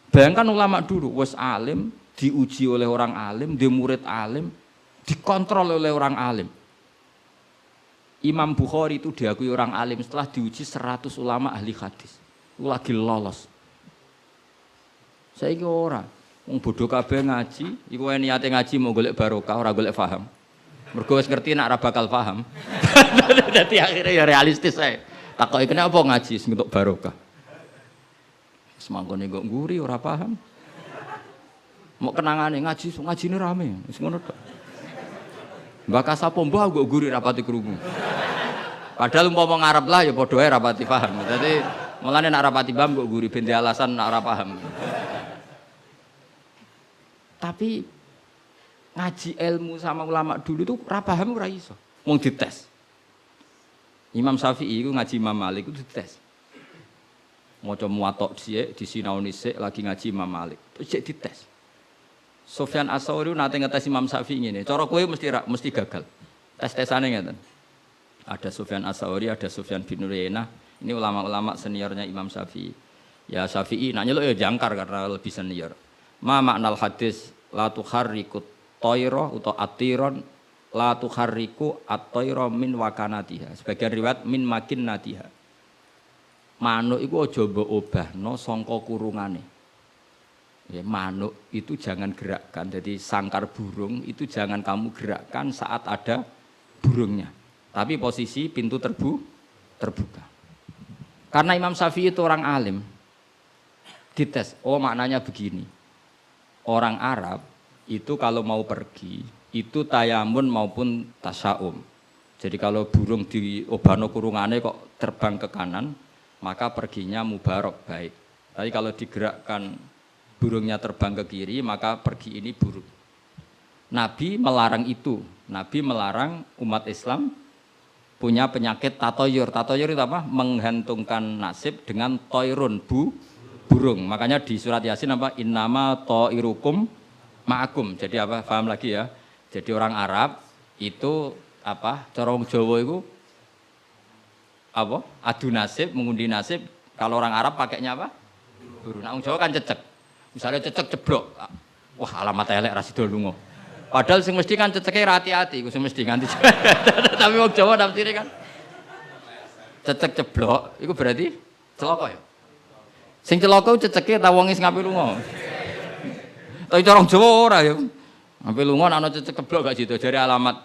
Bayangkan ulama dulu wis alim, diuji oleh orang alim, dia murid alim, dikontrol oleh orang alim. Imam Bukhari itu diakui orang alim setelah diuji 100 ulama ahli hadis. Itu lagi lolos. Saiki ora, wong bodoh kabeh ngaji, iku niate ngaji mau golek barokah ora golek paham. Mergo wis ngerti nek ora bakal paham. Dadi akhirnya ya realistis ae. Takoki kenapa ngaji sing entuk barokah. Semangkone kok nguri ora paham. Mau kenangane ngaji, ngajine rame, wis ngono tok. Mbak Kasapo mbah kok nguri rapati krungu. Padahal umpama ngarep lah ya padha ae rapati paham. Dadi mulane nek rapati paham kok nguri ben alasan nek ora paham. Tapi ngaji ilmu sama ulama dulu itu ora paham ora iso. Wong dites. Imam Syafi'i itu ngaji Imam Malik itu dites. Maca muwatta dhisik, disinaoni sik lagi ngaji Imam Malik. Terus cek dites. Sufyan Ats-Tsauri nate ngetes Imam Syafi'i ngene. Cara kowe mesti gagal. Tes-tesane ngeten. Ada Sufyan Ats-Tsauri, ada Sufyan bin Uyainah. Ini ulama-ulama seniornya Imam Syafi'i. Ya Syafi'i nak nyeluk ya jangkar karena lebih senior. Ma maknal hadis la tuharrikut tayra utawa atiron la tuharriku at-tayra min wakanatiha. Sebagian riwayat min makinnatiha. Manuk iku aja mbok obahno sangka kurungane. Ya, manuk itu jangan gerakkan. Jadi sangkar burung itu jangan kamu gerakkan saat ada burungnya. Tapi posisi pintu terbuka. Karena Imam Syafi'i itu orang alim. Dites, oh maknanya begini. Orang Arab itu kalau mau pergi itu tayamun maupun tasyaum. Jadi kalau burung di obano kurungane kok terbang ke kanan, maka perginya mubarok baik. Tapi kalau digerakkan burungnya terbang ke kiri, maka pergi ini buruk. Nabi melarang itu. Nabi melarang umat Islam punya penyakit tatoyur. Tatoyur itu apa? Menggantungkan nasib dengan toirun burung. Makanya di surat Yasin apa? Innama toirukum ma'akum. Jadi apa? Paham lagi ya? Jadi orang Arab itu apa? Corong Jawa itu apa? Adu nasib, mengundi nasib. Kalau orang Arab pakainya apa? Burung. Nah, orang Jawa kan cecek. Misalnya cecek ceblok. Wah, alamat elek ra sida lunga. Padahal sing mesti kan ceceke hati-hati, iku sing mesti nganti. Tapi wong Jawa nafsire kan cecek ceblok, iku berarti celaka ya. Sing celaka ceceke ta wong sing ngape lunga. Tapi cara Jawa ora ya. Ngape lunga nek ana cecek ceblok gak sida jare alamat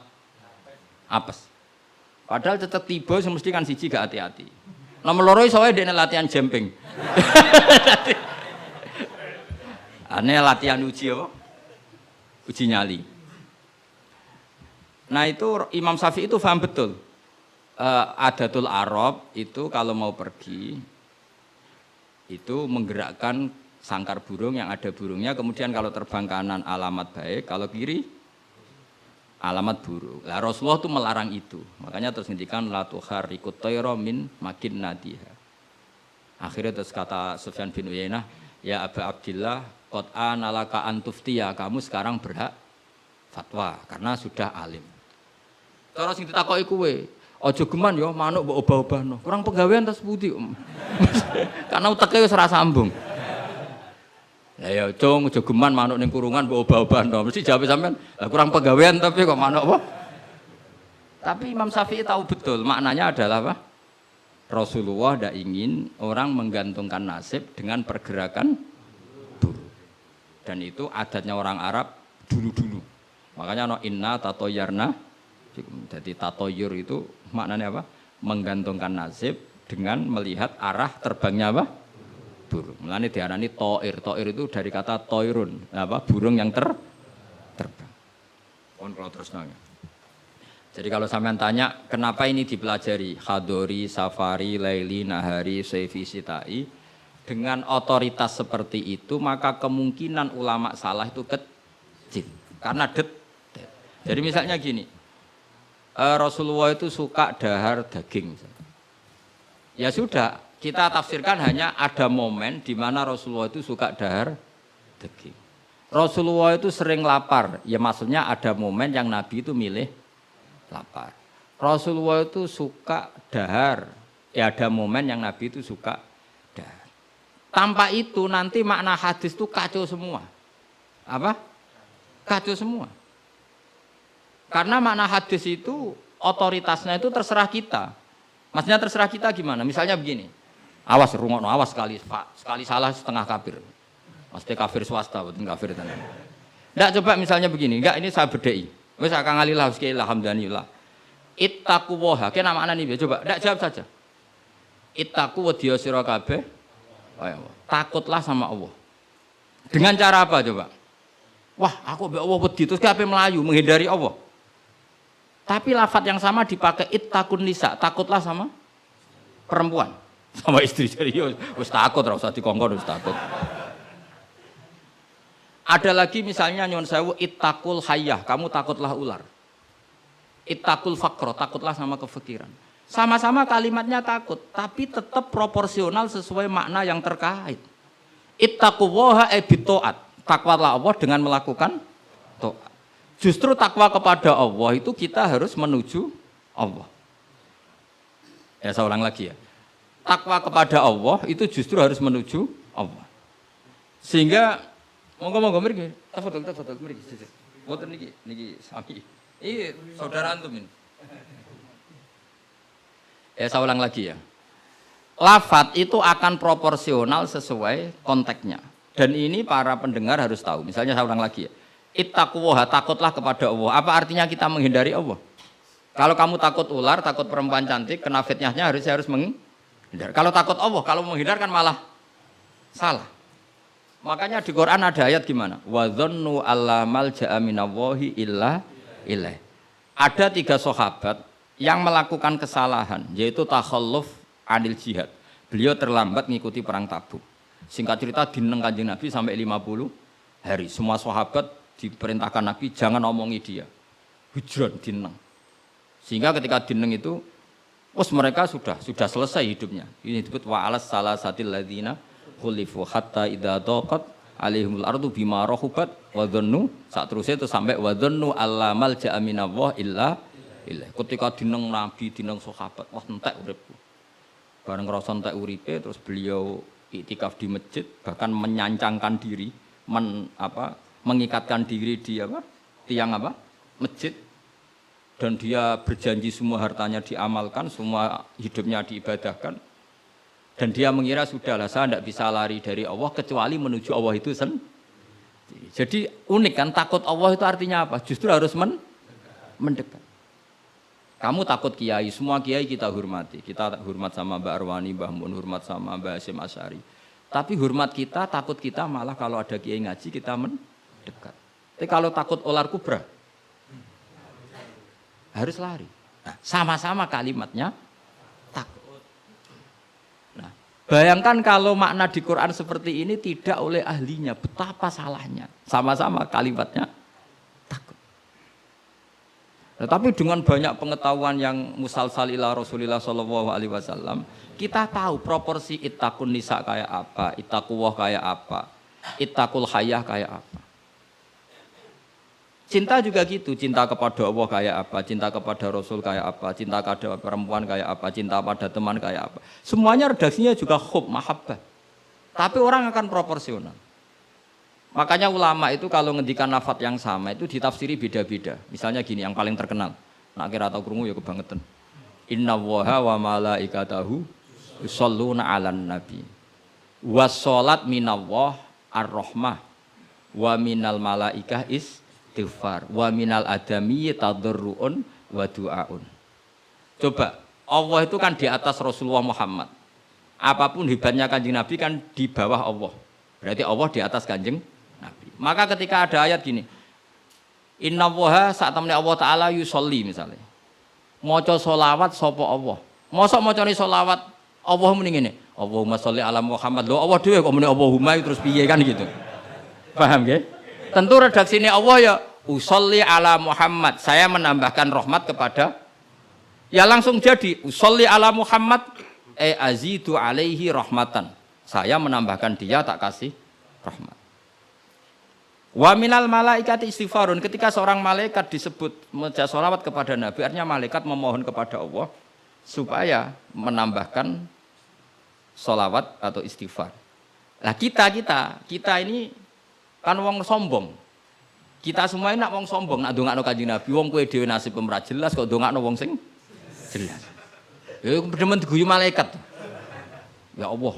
apes. Padahal cecek tiba sing mesti kan siji gak hati-hati. Nomor loro iso wae dekne latihan jumping. Ane latihan uji apa? Uji nyali. Nah itu Imam Syafi'i itu paham betul. Adatul Arab itu kalau mau pergi itu menggerakkan sangkar burung yang ada burungnya. Kemudian kalau terbang kanan alamat baik, kalau kiri alamat buruk. Lah Rasulullah itu melarang itu. Makanya terus ngendikan la tuharrikut tayra min makinnatiha. Akhirnya terus kata Sufyan bin Uyainah, ya Abu Abdillah, qad analaka antuftiya, kamu sekarang berhak fatwa karena sudah alim. Cara sing ditakoki kowe, aja geman ya manuk mbok obah-obahno. Kurang penggawean tas pundi. Karena uteke wis ora sambung. Lah ya cung jogeman manuk ning kurungan mbok obah-obahan to. Mesti jawab sampean, lah kurang pegawean tapi kok manuk apa? Tapi Imam Syafi'i tahu betul maknanya adalah apa? Rasulullah tidak ingin orang menggantungkan nasib dengan pergerakan burung. Dan itu adatnya orang Arab dulu-dulu. Makanya no inna tatoyarna. Jadi tatoyur itu maknanya apa? Menggantungkan nasib dengan melihat arah terbangnya apa? Burung. Mulane diarani toir. Toir itu dari kata toirun, apa? Burung yang terbang. Pun kalau terus nanya. Jadi kalau sampean tanya kenapa ini dipelajari Khadori, Safari, Laili, Nahari, Saifi, Sitai dengan otoritas seperti itu maka kemungkinan ulama salah itu kecil karena detail. Jadi misalnya gini, Rasulullah itu suka dahar daging. Ya sudah, kita tafsirkan hanya ada momen di mana Rasulullah itu suka dahar daging. Rasulullah itu sering lapar, ya maksudnya ada momen yang Nabi itu milih lapar. Rasulullah itu suka dahar, ya ada momen yang Nabi itu suka dahar. Tanpa itu nanti makna hadis itu kacau semua. Apa? Kacau semua. Karena makna hadis itu otoritasnya itu terserah kita. Maksudnya terserah kita gimana? Misalnya begini. Awas rungokno, awas sekali salah setengah kafir. Mesti kafir swasta, bukan kafir tenan. Enggak coba misalnya begini, enggak ini saya bedai. Wis akang alillah sekali alhamdulillah. Ittaquwaha, kena makna nih coba, enggak jawab saja. Ittaqu wedya sira kabeh. Takutlah sama Allah. Dengan cara apa coba? Wah, aku mbek Allah wedi terus kabeh melayu menghindari Allah. Tapi lafaz yang sama dipakai ittaqun nisa, takutlah sama perempuan. Sama istri serius, wis takut ora usah dikongkon wis takut. Ada lagi misalnya nyuwun sewu ittaqul hayyah, kamu takutlah ular. Ittaqul faqra, takutlah sama kefakiran. Sama-sama kalimatnya takut, tapi tetap proporsional sesuai makna yang terkait. Ittaqullaha bitaat, takwalah Allah dengan melakukan taat. Justru takwa kepada Allah itu kita harus menuju Allah. Ya saya ulang lagi ya. Takwa kepada Allah itu justru harus menuju Allah. Sehingga monggo mriki, tafadhol mriki. Mboten niki sami. Ini saudara antum ini. Ya saya ulang lagi ya. Lafaz itu akan proporsional sesuai konteksnya. Dan ini para pendengar harus tahu. Misalnya saya ulang lagi ya. Ittaquwaha, takutlah kepada Allah. Apa artinya kita menghindari Allah? Kalau kamu takut ular, takut perempuan cantik, kena fitnahnya harus menghindar. Kalau takut Allah, kalau menghindar kan malah salah. Makanya di Quran ada ayat gimana? Wa dzannu alla malja'a minallahi illa ilaih. Ada 3 sahabat yang melakukan kesalahan, yaitu takhalluf anil jihad. Beliau terlambat mengikuti perang Tabuk. Singkat cerita dineng Kanjeng Nabi sampai 50 hari. Semua sahabat diperintahkan Nabi jangan omongi dia. Hujron dineng. Sehingga ketika dineng itu mereka sudah selesai hidupnya. Ini disebut wa alas salasatil ladzina khulifu hatta idza daqat alaihimul ardu bima rahubat wa dhannu sak terusnya itu sampai wa dhannu alla malja'a minallah illa ilaihi. Ketika dineng Nabi, dineng sahabat, wah entek uripku. Bareng ngrasa entek uripe terus beliau iktikaf di masjid, bahkan menyancangkan diri, mengikatkan diri di tiang masjid. Dan dia berjanji semua hartanya diamalkan, semua hidupnya diibadahkan. Dan dia mengira sudahlah saya tidak bisa lari dari Allah kecuali menuju Allah itu sendiri. Jadi unik kan, takut Allah itu artinya apa? Justru harus mendekat. Kamu takut kiai, semua kiai kita hormati. Kita hormat sama Mbak Arwani, Mbah Mun, hormat sama Mbah Hasyim Asy'ari. Tapi hormat kita, takut kita malah kalau ada kiai ngaji kita mendekat. Tapi kalau takut ular kubra, harus lari. Nah, sama-sama kalimatnya takut. Nah, bayangkan kalau makna di Quran seperti ini tidak oleh ahlinya, betapa salahnya. Sama-sama kalimatnya takut. Nah, tapi dengan banyak pengetahuan yang musalsal ila Rasulillah sallallahu alaihi wasallam, kita tahu proporsi ittaqun nisa kayak apa, ittaqullah kayak apa, ittaqul hayyah kayak apa. Cinta juga gitu, cinta kepada Allah kayak apa, cinta kepada Rasul kayak apa, cinta kepada perempuan kayak apa, cinta pada teman kayak apa. Semuanya redaksinya juga hub, mahabbah. Tapi orang akan proporsional. Makanya ulama itu kalau ngendikan lafadz yang sama itu ditafsiri beda-beda. Misalnya gini yang paling terkenal. Nak kira tau krungu ya kebangetan. Inna waha wa malaikatahu yusholluna 'alan nabi. Wassalat minallah ar-rahmah wa minal malaikah istighfar wa minal adami tadarruun wa du'aun. Coba, Allah itu kan di atas Rasulullah Muhammad. Apapun hebatnya Kanjeng Nabi kan di bawah Allah. Berarti Allah di atas Kanjeng Nabi. Maka ketika ada ayat gini, Inna waha saat temen Allah Ta'ala yusolli misalnya. Maca sholawat sapa Allah. Mosok macane sholawat Allah muni ngene. Allahumma sholli ala Muhammad. Lho Allah dhewe kok muni Allahumma terus piye kan gitu. Paham nggih? Tentu redaksine Allah ya usolli ala Muhammad. Saya menambahkan rahmat kepada ya langsung jadi usolli ala Muhammad azidu alaihi rahmatan. Saya menambahkan dia tak kasih rahmat. Wa minal malaikati istighfarun, ketika seorang malaikat disebut membaca sholawat kepada Nabi, artinya malaikat memohon kepada Allah supaya menambahkan sholawat atau istighfar. Nah kita ini kan wong sombong. Kita semua ini nak wong sombong, nak dongakno Kanjeng Nabi, wong kowe dhewe nasib ora jelas kok dongakno wong sing jelas. Ya demen diguyu malaikat. Ya Allah,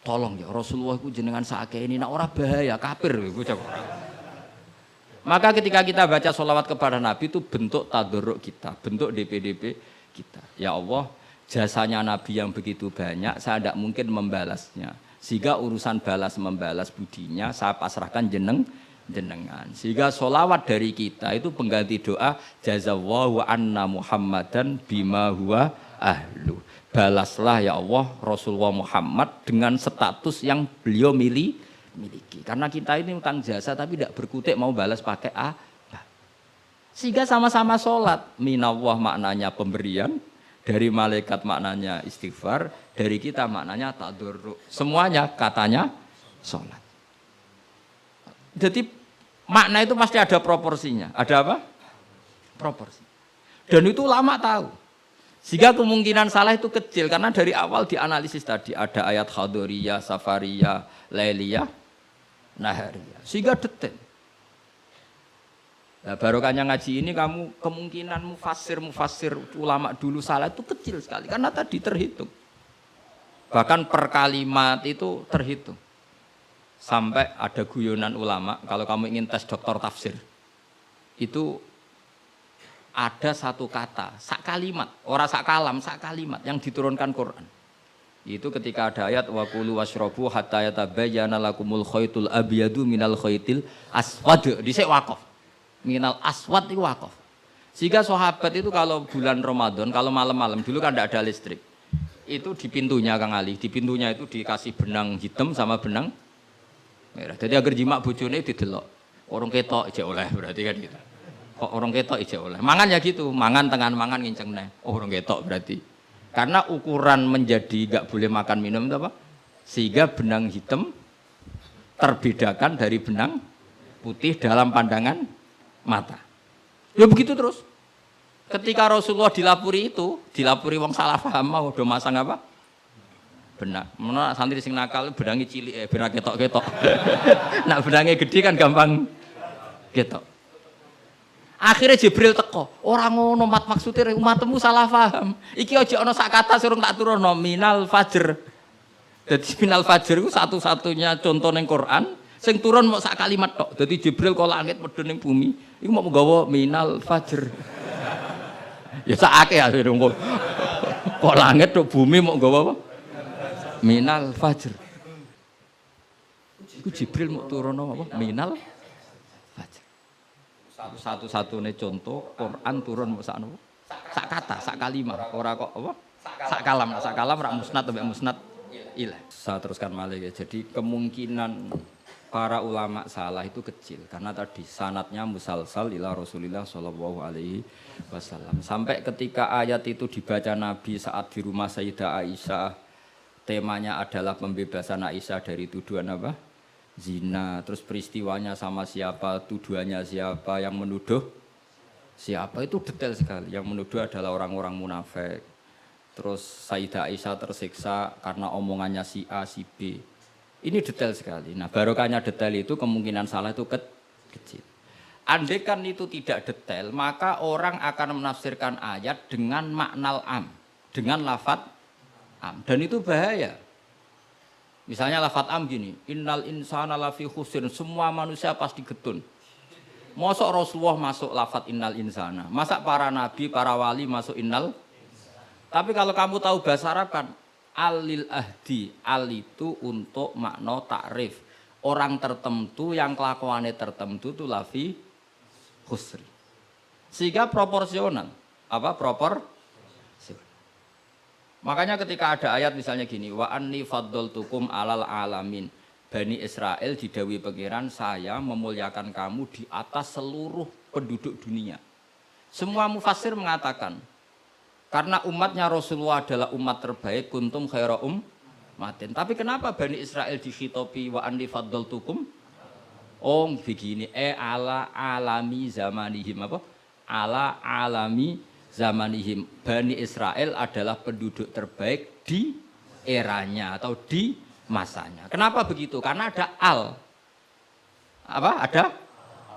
tolong ya Rasulullah itu jenengan sakake ini nak ora bahaya kafir iku cak. Maka ketika kita baca sholawat kepada Nabi itu bentuk tadarruk kita, bentuk DPDP kita. Ya Allah, jasanya Nabi yang begitu banyak, saya tidak mungkin membalasnya. Sehingga urusan balas membalas budinya saya pasrahkan jenengan. Sehingga sholawat dari kita itu pengganti doa jazallahu anna Muhammadan bima huwa ahlu. Balaslah ya Allah Rasulullah Muhammad dengan status yang beliau miliki. Karena kita ini utang jasa tapi tidak berkutik mau balas pakai apa. Sehingga sama-sama sholat. Minallah maknanya pemberian, dari malaikat maknanya istighfar, dari kita maknanya tadarruk. Semuanya katanya sholat. Jadi makna itu pasti ada proporsinya. Ada apa? Proporsi. Dan itu lama tahu. Sehingga kemungkinan salah itu kecil karena dari awal dianalisis tadi ada ayat khadoriyah, safariyah, lailiyah, nahariyah. Sehingga detail. Nah, barokahnya ngaji ini kamu kemungkinan mufassir ulama dulu salah itu kecil sekali karena tadi terhitung. Bahkan per kalimat itu terhitung. Sampai ada guyonan ulama kalau kamu ingin tes doktor tafsir itu ada satu kata, sak kalimat, ora sak kalam, sak kalimat yang diturunkan Quran. Itu ketika ada ayat wa kulu washrabu hatta yatabayyana lakumul khaytul abyadu minal khaytil aswad. Dhisik waqaf. Minal aswad itu waqaf. Sehingga sahabat itu kalau bulan Ramadan, kalau malam-malam dulu kan tidak ada listrik. Itu di pintunya Kang Ali, di pintunya itu dikasih benang hitam sama benang merah. Jadi agar jimak bojone didelok. Orang ketok ijek oleh berarti kan gitu. Kok orang ketok ijek oleh. Mangan ya gitu, mangan tengan mangan nginceng neh. Oh orang ketok berarti. Karena ukuran menjadi enggak boleh makan minum itu apa? Sehingga benang hitam terbedakan dari benang putih dalam pandangan mata. Ya begitu terus. Ketika Rasulullah dilapuri wong salah paham mau do masang apa? Benang. Menawa santri sing nakal benange cilik ben ketok-ketok. Nak benange gede kan gampang ketok. Akhirnya Jibril teko, orang ngono maksudnya umatmu salah paham. Iki aja ana sak kata surung tak turunno minal fajr. Jadi minal fajr itu satu-satunya contoh ning Quran sing turun mau sak kalimat tok. Dadi Jibril kok langit medhun ning bumi, iku mau nggawa minal fajr. Ya sakake akhire kok langit tok bumi mau nggawa apa? Minal fajr. Iku Jibril mau turunno apa? Minal fajr. Satu-satunya contoh Quran turun sak kata, sak kalimat, ora kok apa? Sak kalam rak musnad sampai musnad ilah. Saya teruskan malih ya. Jadi kemungkinan para ulama salah itu kecil karena tadi sanadnya musalsal ila Rasulillah sallallahu alaihi wasallam. Sampai ketika ayat itu dibaca Nabi saat di rumah Sayyidah Aisyah, temanya adalah pembebasan Aisyah dari tuduhan apa? Zina, terus peristiwanya sama siapa, tuduhannya siapa, yang menuduh siapa, itu detail sekali. Yang menuduh adalah orang-orang munafik. Terus Sayyidah Aisyah tersiksa karena omongannya si A, si B. Ini detail sekali. Nah, barokahnya detail itu kemungkinan salah itu kecil. Andai kan itu tidak detail, maka orang akan menafsirkan ayat dengan makna am, dengan lafadz am. Dan itu bahaya. Misalnya lafadz am gini, innal insana lafi khusr, semua manusia pasti getun. Mosok Rasulullah masuk lafadz innal insana, masa para nabi, para wali masuk innal. Tapi kalau kamu tahu bahasa Arab kan, alil ahdi, al itu untuk makna takrif. Orang tertentu yang kelakuannya tertentu itu lafi khusri. Sehingga proporsional. Apa Makanya ketika ada ayat misalnya gini, wa anni faddaltukum alal alamin. Bani Israel didawi pangeran, saya memuliakan kamu di atas seluruh penduduk dunia. Semua mufassir mengatakan, karena umatnya Rasulullah adalah umat terbaik, kuntum khaira ummatin. Tapi kenapa Bani Israel dikhitopi wa anni faddaltukum? Oh begini, ala alami zamanihim apa? Ala alami zamanihim. Bani Israel adalah penduduk terbaik di eranya atau di masanya. Kenapa begitu? Karena ada al. Apa? Ada?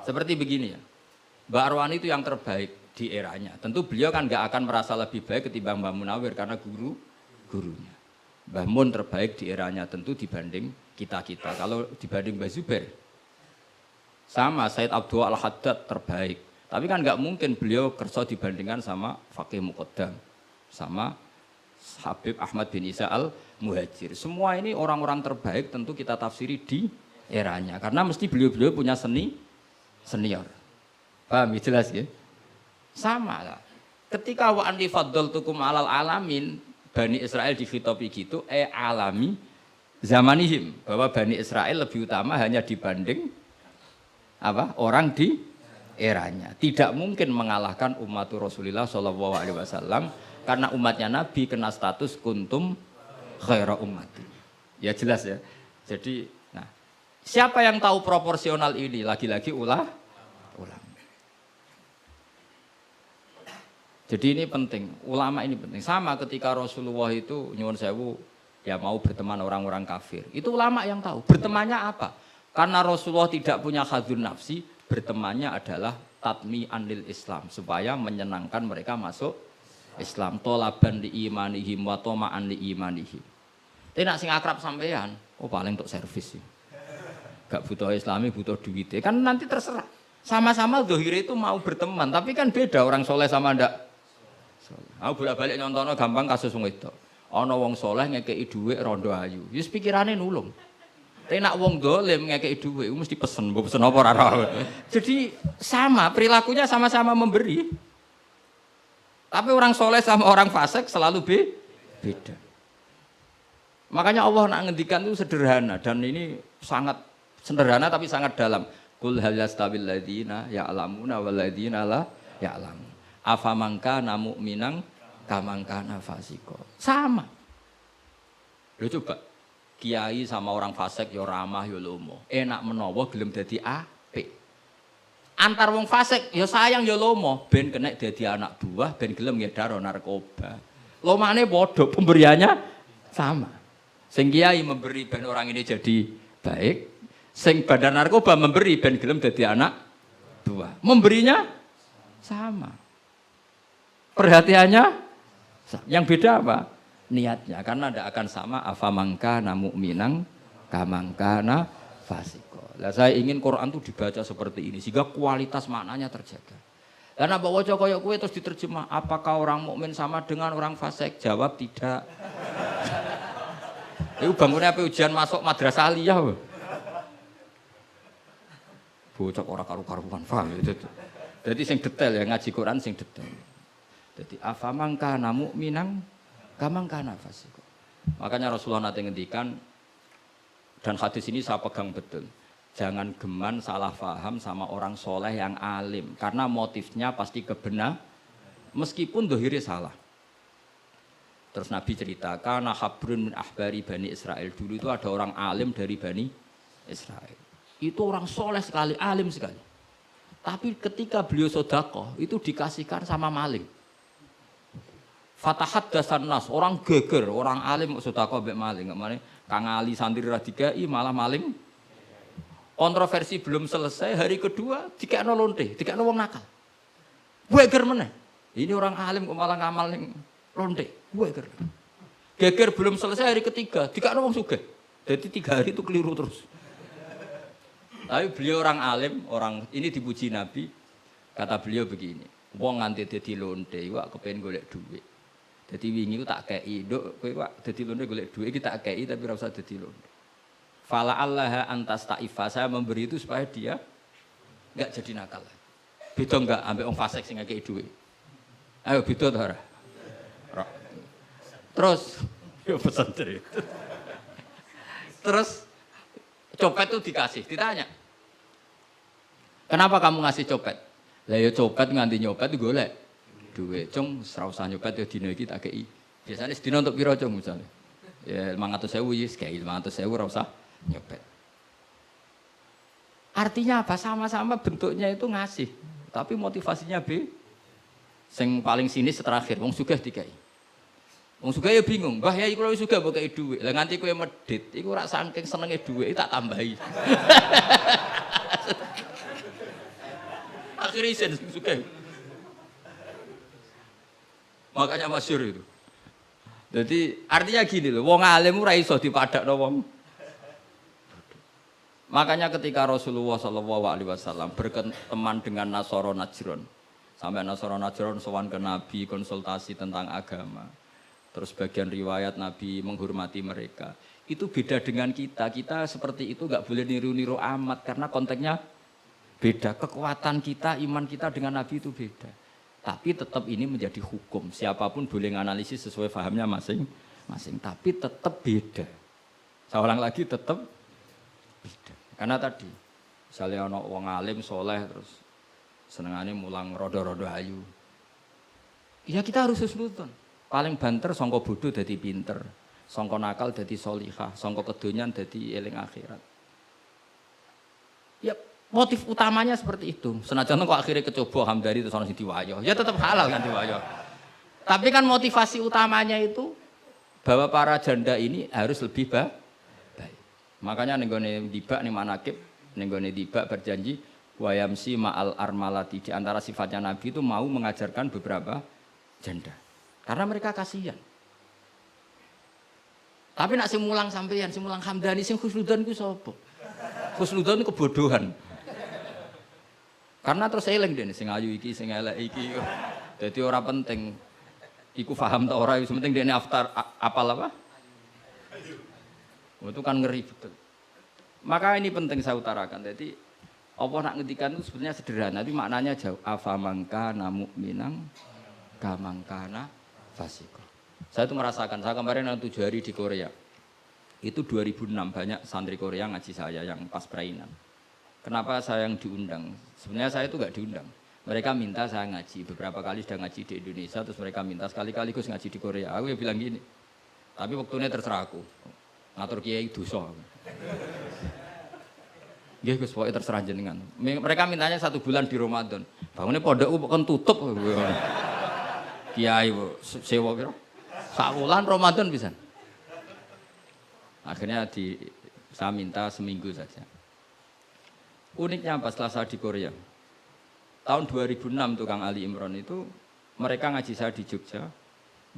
Seperti begini ya. Mbak Arwani itu yang terbaik di eranya. Tentu beliau kan nggak akan merasa lebih baik ketimbang Mbah Munawir karena gurunya. Mbah Mun terbaik di eranya tentu dibanding kita-kita. Kalau dibanding Mbah Zubair, sama Said Abdul Al-Haddad terbaik. Tapi kan nggak mungkin beliau kerso dibandingkan sama Faqih Muqaddam, sama Habib Ahmad bin Isa Al-Muhajir. Semua ini orang-orang terbaik tentu kita tafsiri di eranya. Karena mesti beliau-beliau punya senior. Paham? Jelas ya? Sama lah. Ketika wa anni faddaltukum alal alamin, Bani Israel dikhitopi gitu, alami zamanihim. Bahwa Bani Israel lebih utama hanya dibanding apa? Orang di eranya. Tidak mungkin mengalahkan umat Rasulullah SAW karena umatnya Nabi kena status kuntum khaira ummati. Ya jelas ya. Jadi, nah, siapa yang tahu proporsional ini? Lagi-lagi ulama. Jadi ini penting, ulama ini penting. Sama ketika Rasulullah itu nyuwun sewu ya mau berteman orang-orang kafir. Itu ulama yang tahu. Bertemannya apa? Karena Rasulullah tidak punya hadzun nafsi, bertemannya adalah tatmi anil Islam supaya menyenangkan mereka masuk Islam. Tolaban li imanihim wa toma'an li imanihim. Tapi nak sing akrab sampean, oh paling untuk servis sih. Gak butuh Islami, butuh duit. Kan nanti terserah. Sama-sama zahir itu mau berteman, tapi kan beda orang soleh sama ndak. Aku bolak-balik nyontono gampang kasus wong itu. Ana wong soleh ngekeki dhuwit rondo ayu. Wis pikirane nulung. Tapi nak wong dolim ngekeki dhuwit mesti pesen apa ora. Jadi sama, perilakunya sama-sama memberi. Tapi orang soleh sama orang fasik selalu beda. Makanya Allah nak ngendikan itu sederhana dan ini sangat sederhana tapi sangat dalam. Qul hal yastawil ladzina ya'lamuna wal ladzina la ya'lamun. Afaman kana mu'minan kaman kana fasiko. Sama. Lho coba kiai sama orang fasik ya ramah ya lomo. Enak menawa gelem dadi apik. Antar wong fasik ya sayang ya lomo ben kena dadi anak buah ben gelem ngedaro narkoba. Lomane padha pemberiannya sama. Sing kiai memberi ben orang ini jadi baik, sing bandar narkoba memberi ben gelem dadi anak buah. Memberinya sama. Perhatiannya yang beda apa? Niatnya. Karena tidak akan sama afamangkana mu'minang kamangkana fasiko. Lah saya ingin Quran itu dibaca seperti ini sehingga kualitas maknanya terjaga. Karena bawa koyo kowe terus diterjemah, apakah orang mukmin sama dengan orang fasik? Jawab tidak. Itu bangunnya apa ujian masuk madrasah aliyah. Bocah ora karu-karuan, paham itu. Jadi sing detail ya ngaji Quran sing detail. Jadi afamang kana mu'minang kamang kana fasiko. Makanya Rasulullah nanti ngendikan dan hadis ini saya pegang betul. Jangan geman salah faham sama orang soleh yang alim karena motifnya pasti kebenar meskipun dohiri salah. Terus Nabi ceritakan habrun min ahbari Bani Israel, dulu itu ada orang alim dari Bani Israel. Itu orang soleh sekali, alim sekali. Tapi ketika beliau sedekah itu dikasihkan sama maling. Fatahat dasan nas, orang geger, orang alim kok sedekah mbek maling. Kemane Kang Ali santri ra dikai malah maling. Kontroversi belum selesai, hari kedua dikekno lonte, dikekno wong nakal. Geger meneh. Ini orang alim kok malah ngamal ning lonte. Geger. Geger belum selesai hari ketiga, dikekno wong sugih. Jadi 3 hari itu keliru terus. Tapi beliau orang alim, orang ini dipuji Nabi. Kata beliau begini, wong nganti dadi lonte, wak kepen golek duit. Jadi wingi ku tak kei, nduk kowe wak dadi lonte golek duit iki tak kei tapi ora usah dadi lonte. Fala allaha antas ta'ifa, saya memberi itu supaya dia enggak jadi nakal. Beda enggak ambek wong fasik sing ngekei duit. Ayo beda ta ora? Terus yo pesantren. Terus copet itu dikasih, ditanya. Kenapa kamu ngasih copet? Lah ya copet nganti nyopet golek duit. Cung ora usah nyopet ya dina iki tak kei. Biasane sedina untuk piro cung misale? Ya 500.000 wis kei 500.000 ora usah nyopet. Artinya apa? Sama-sama bentuknya itu ngasih, tapi motivasinya B. Sing paling sinis terakhir wong sugih dikai. Wong sugih ya bingung, "Mbah ya iku lho sugih mbok kei dhuwit." Lah nganti kowe medhit, iku ora saking senenge dhuwit tak tambahi. Akhirnya isen sugih. Makanya masyhur itu. Jadi artinya gini loh, wong alim ora iso dipadakno wong. Makanya ketika Rasulullah SAW berteman dengan Nasara Najron, sampai Nasara Najron sowan ke Nabi konsultasi tentang agama. Terus bagian riwayat Nabi menghormati mereka. Itu beda dengan kita. Kita seperti itu nggak boleh niru-niru amat karena konteksnya beda. Kekuatan kita, iman kita dengan Nabi itu beda. Tapi tetap ini menjadi hukum. Siapapun boleh menganalisis sesuai fahamnya masing-masing. Tapi tetap beda. Saya ulang lagi tetap beda. Karena tadi, misalnya ada orang alim, soleh, terus senengannya mulang rodo-rodo ayu. Ya kita harus husnudon. Paling banter sangka bodoh dadi pinter, sangka nakal dadi solihah, sangka kedonyan dadi eling akhirat. Ya motif utamanya seperti itu. Senajan kok akhirnya kecoba hamdari terus ana sing diwayoh. Ya tetap halal kan diwayoh. Tapi kan motivasi utamanya itu bahwa para janda ini harus lebih baik. Makanya ning gone dibak ning manakib, ning gone dibak berjanji wayamsi ma'al armalati, di antara sifatnya Nabi itu mau mengajarkan beberapa janda. Karena mereka kasihan. Tapi nak sing mulang sampeyan, sing mulang Hamdani, sing khusnudzon iku sapa? Khusnudzon kebodohan. Karena terus eling dene sing ayu iki, sing elek iki. Dadi ora penting iku paham ta ora, sing penting dene apal apa? Itu kan ngeri betul. Maka ini penting saya utarakan. Jadi Allah nak ngendikan itu sebenarnya sederhana, tapi maknanya jauh. Afamangka mu'minang kamangkana fasiko. Saya itu merasakan, saya kemarin 7 hari di Korea. Itu 2006 banyak santri Korea ngaji saya yang pas perainan. Kenapa saya yang diundang? Sebenarnya saya itu enggak diundang. Mereka minta saya ngaji, beberapa kali sudah ngaji di Indonesia, terus mereka minta sekali-kali Gus ngaji di Korea. Aku ya bilang gini, tapi waktunya terserah aku. Ngatur kiai dosa. Nggih Gus, pokoke terserah jenengan. Mereka mintanya 1 bulan di Ramadan. Bangunnya pondok kan tutup. Kiai sewa kira. Sak wulan Ramadan bisa. Akhirnya saya minta seminggu saja. Uniknya apa setelah saya di Korea? Tahun 2006 tukang Ali Imran itu mereka ngaji saya di Jogja.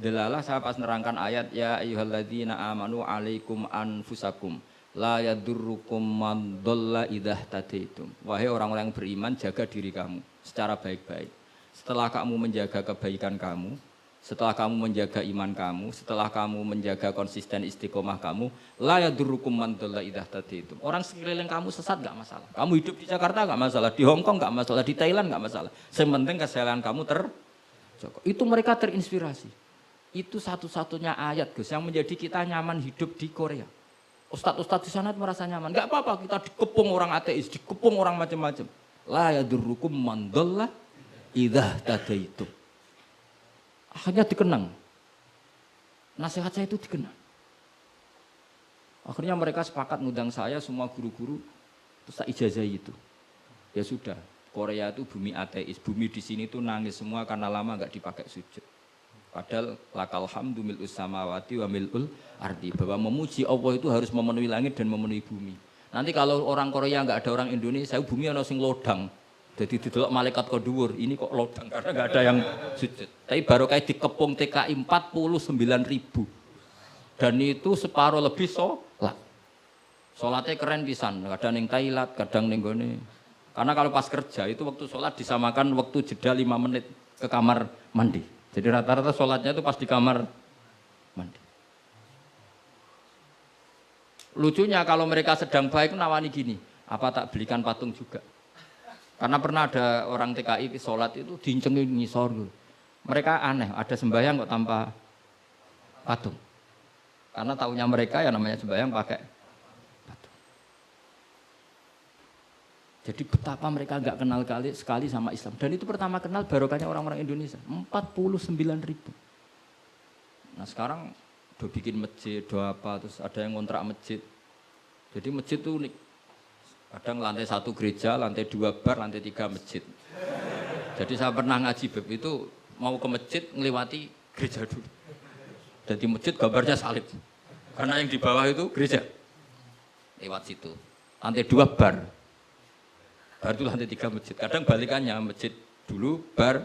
Delalah saya pas nerangkan ayat ya ayyuhalladzina amanu alaikum anfusakum la yadurrukum man dhalla idza tadaitum. Wahai orang-orang yang beriman, jaga diri kamu secara baik-baik. Setelah kamu menjaga kebaikan kamu, setelah kamu menjaga iman kamu, setelah kamu menjaga konsisten istiqomah kamu, la yadurrukum man dhalla idza tadaitum. Orang sekeliling kamu sesat enggak masalah. Kamu hidup di Jakarta enggak masalah, di Hong Kong enggak masalah, di Thailand enggak masalah. Yang penting kesehatan kamu terjaga. Itu mereka terinspirasi. Itu satu-satunya ayat Gus yang menjadi kita nyaman hidup di Korea. Ustadz-ustadz di sana merasa nyaman. Enggak apa-apa kita dikepung orang ateis, dikepung orang macam-macam. La yadurrukum man dhalla idza tadaitum. Akhirnya dikenang. Nasihat saya itu dikenang. Akhirnya mereka sepakat ngundang saya semua guru-guru terus tak ijazahi itu. Ya sudah, Korea itu bumi ateis. Bumi di sini tuh nangis semua karena lama enggak dipakai sujud. Padahal lakal hamdu mil'us samawati wa mil'ul ardi, bahwa memuji Allah itu harus memenuhi langit dan memenuhi bumi. Nanti kalau orang Korea nggak ada orang Indonesia, bumi ana sing lodang. Jadi didelok malaikat kok dhuwur, ini kok lodang karena nggak ada yang sujud. Tapi baru kayak dikepung TKI 49.000. Dan itu separuh lebih sholat. Sholatnya keren pisan, kadang ning Thailand, kadang ning gone. Karena kalau pas kerja itu waktu sholat disamakan waktu jeda 5 menit ke kamar mandi. Jadi rata-rata sholatnya itu pas di kamar mandi. Lucunya kalau mereka sedang baik nawani gini, apa tak belikan patung juga? Karena pernah ada orang TKI sholat itu dincengin ngisor. Mereka aneh, ada sembahyang kok tanpa patung. Karena tahunya mereka yang namanya sembahyang pakai patung. Jadi betapa mereka nggak kenal sekali sama Islam. Dan itu pertama kenal barokahnya orang-orang Indonesia. 49.000. Nah sekarang udah bikin masjid, udah apa, terus ada yang ngontrak masjid. Jadi masjid itu unik. Kadang lantai 1 gereja, lantai 2 bar, lantai 3 masjid. Jadi saya pernah ngaji beb itu mau ke masjid ngelewati gereja dulu. Dan di masjid gambarnya salib. Karena yang di bawah itu gereja. Lewat situ. Lantai 2 bar. Bar itu lantai 3 masjid. Kadang balikannya masjid dulu, bar.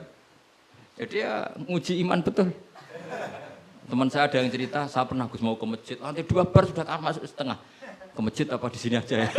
Jadi ya nguji iman betul. Teman saya ada yang cerita, saya pernah Gus mau ke masjid, lantai 2 bar sudah masuk setengah. Ke masjid apa di sini aja ya?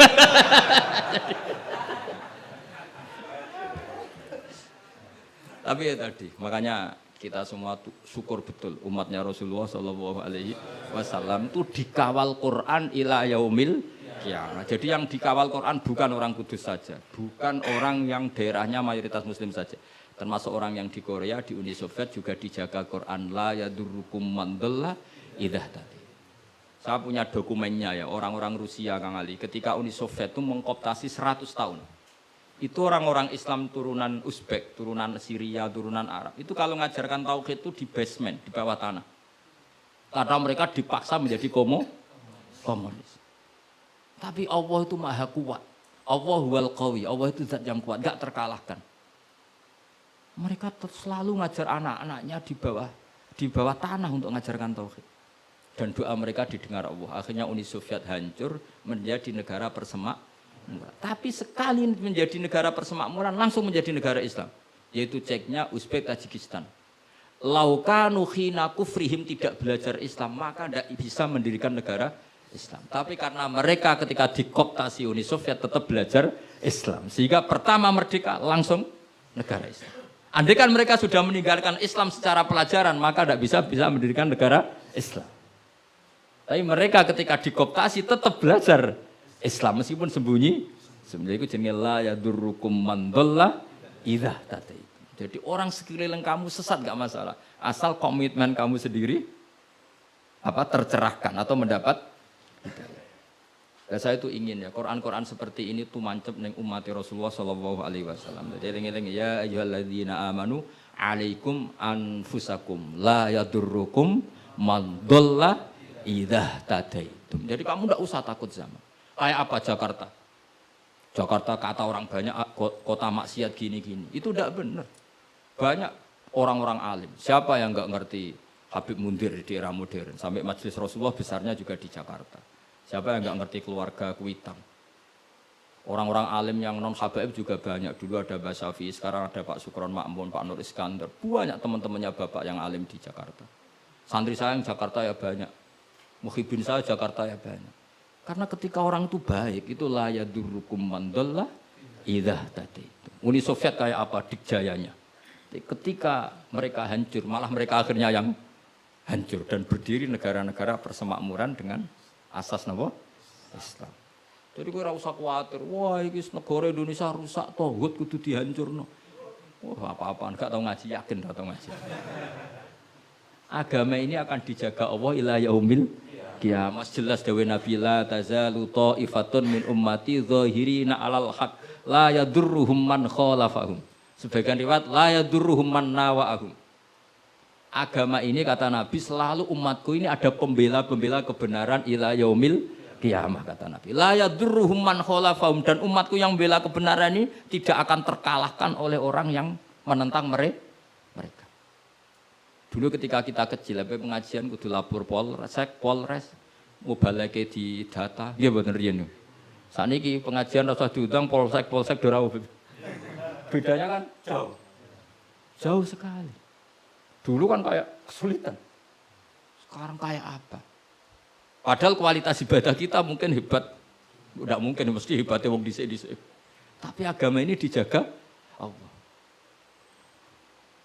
Tapi ya tadi, makanya kita semua syukur betul umatnya Rasulullah Shallallahu Alaihi Wasallam itu dikawal Quran ila yaumil qiyamah. Jadi yang dikawal Quran bukan orang Kudus saja, bukan orang yang daerahnya mayoritas Muslim saja, termasuk orang yang di Korea, di Uni Soviet juga dijaga Quran. La yadurrukum man dhalla idza tadi. Saya punya dokumennya ya, orang-orang Rusia Kang Ali, ketika Uni Soviet itu mengkooptasi 100 tahun. Itu orang-orang Islam turunan Uzbek, turunan Syria, turunan Arab. Itu kalau ngajarkan tauhid itu di basement, di bawah tanah. Karena mereka dipaksa menjadi komunis. Tapi Allah itu maha kuat. Allah huwal qawi, Allah itu zat yang kuat, gak terkalahkan. Mereka selalu ngajar anak-anaknya di bawah tanah untuk ngajarkan tauhid. Dan doa mereka didengar Allah. Akhirnya Uni Soviet hancur menjadi negara persemakmuran. Tapi sekali menjadi negara persemakmuran langsung menjadi negara Islam. Yaitu Ceknya, Uzbek, Tajikistan. Laukanu khina kufrihim tidak belajar Islam, maka tidak bisa mendirikan negara Islam. Tapi karena mereka ketika dikooptasi Uni Soviet tetap belajar Islam. Sehingga pertama merdeka langsung negara Islam. Andai kan mereka sudah meninggalkan Islam secara pelajaran, maka tidak bisa mendirikan negara Islam. Tapi mereka ketika dikooptasi tetap belajar Islam meskipun sembunyi. Sebenarnya itu jenenge la yadurrukum man dhalla idza tadaitum. Jadi orang sekeliling kamu sesat enggak masalah, asal komitmen kamu sendiri tercerahkan atau mendapat hidayah. Dan saya itu ingin ya Quran-Quran seperti ini tuh mancep ning umat Rasulullah sallallahu alaihi wasallam. Jadi eling-eling ya ayyuhalladzina amanu alaikum anfusakum la yadurrukum man dhalla idza tadaitum. Jadi kamu enggak usah takut sama. Kayak apa Jakarta? Jakarta kata orang banyak kota maksiat gini-gini. Itu enggak benar. Banyak orang-orang alim. Siapa yang enggak ngerti Habib Mundir di era modern? Sampai Majelis Rasulullah besarnya juga di Jakarta. Siapa yang enggak ngerti keluarga Kuitang? Orang-orang alim yang non habaib juga banyak. Dulu ada Mbak Syafi'i, sekarang ada Pak Sukron Makmun, Pak Nur Iskandar. Banyak teman-temannya bapak yang alim di Jakarta. Santri saya yang Jakarta ya banyak. Muhibin saya Jakarta ya banyak. Karena ketika orang itu baik, itu la yadurrukum man dhalla idza tadaitum. Uni Soviet kayak apa dikjayanya. Ketika mereka hancur, malah mereka akhirnya yang hancur dan berdiri negara-negara persemakmuran dengan asas napa? Islam. Jadi kowe ora usah kuwatir, wah iki negara Indonesia rusak tauhid kudu dihancurno. Wah, apa-apaan gak tau ngaji, yakin gak tau ngaji. Agama ini akan dijaga Allah ila yaumil qiyamah. Jelas dawuh Nabi la tazalu ta'ifatun min ummati zahirina 'alal haq la yadurruhum man khalafahum. Sebagian riwayat la yadurruhum man nawa'ahum. Agama ini kata Nabi selalu umatku ini ada pembela-pembela kebenaran ila yaumil qiyamah kata Nabi. La yadurruhum man khalafahum, dan umatku yang bela kebenaran ini tidak akan terkalahkan oleh orang yang menentang mereka. Dulu ketika kita kecil, pengajian kudu lapor Polres, mobalake di data, dia bener riyen. Saniki pengajian rasa diundang polsek ora. Bedanya kan jauh. Jauh sekali. Dulu kan kayak kesulitan. Sekarang kayak apa? Padahal kualitas ibadah kita mungkin hebat. Enggak mungkin mesti hebatnya wong dhisik-dhisik. Tapi agama ini dijaga Allah.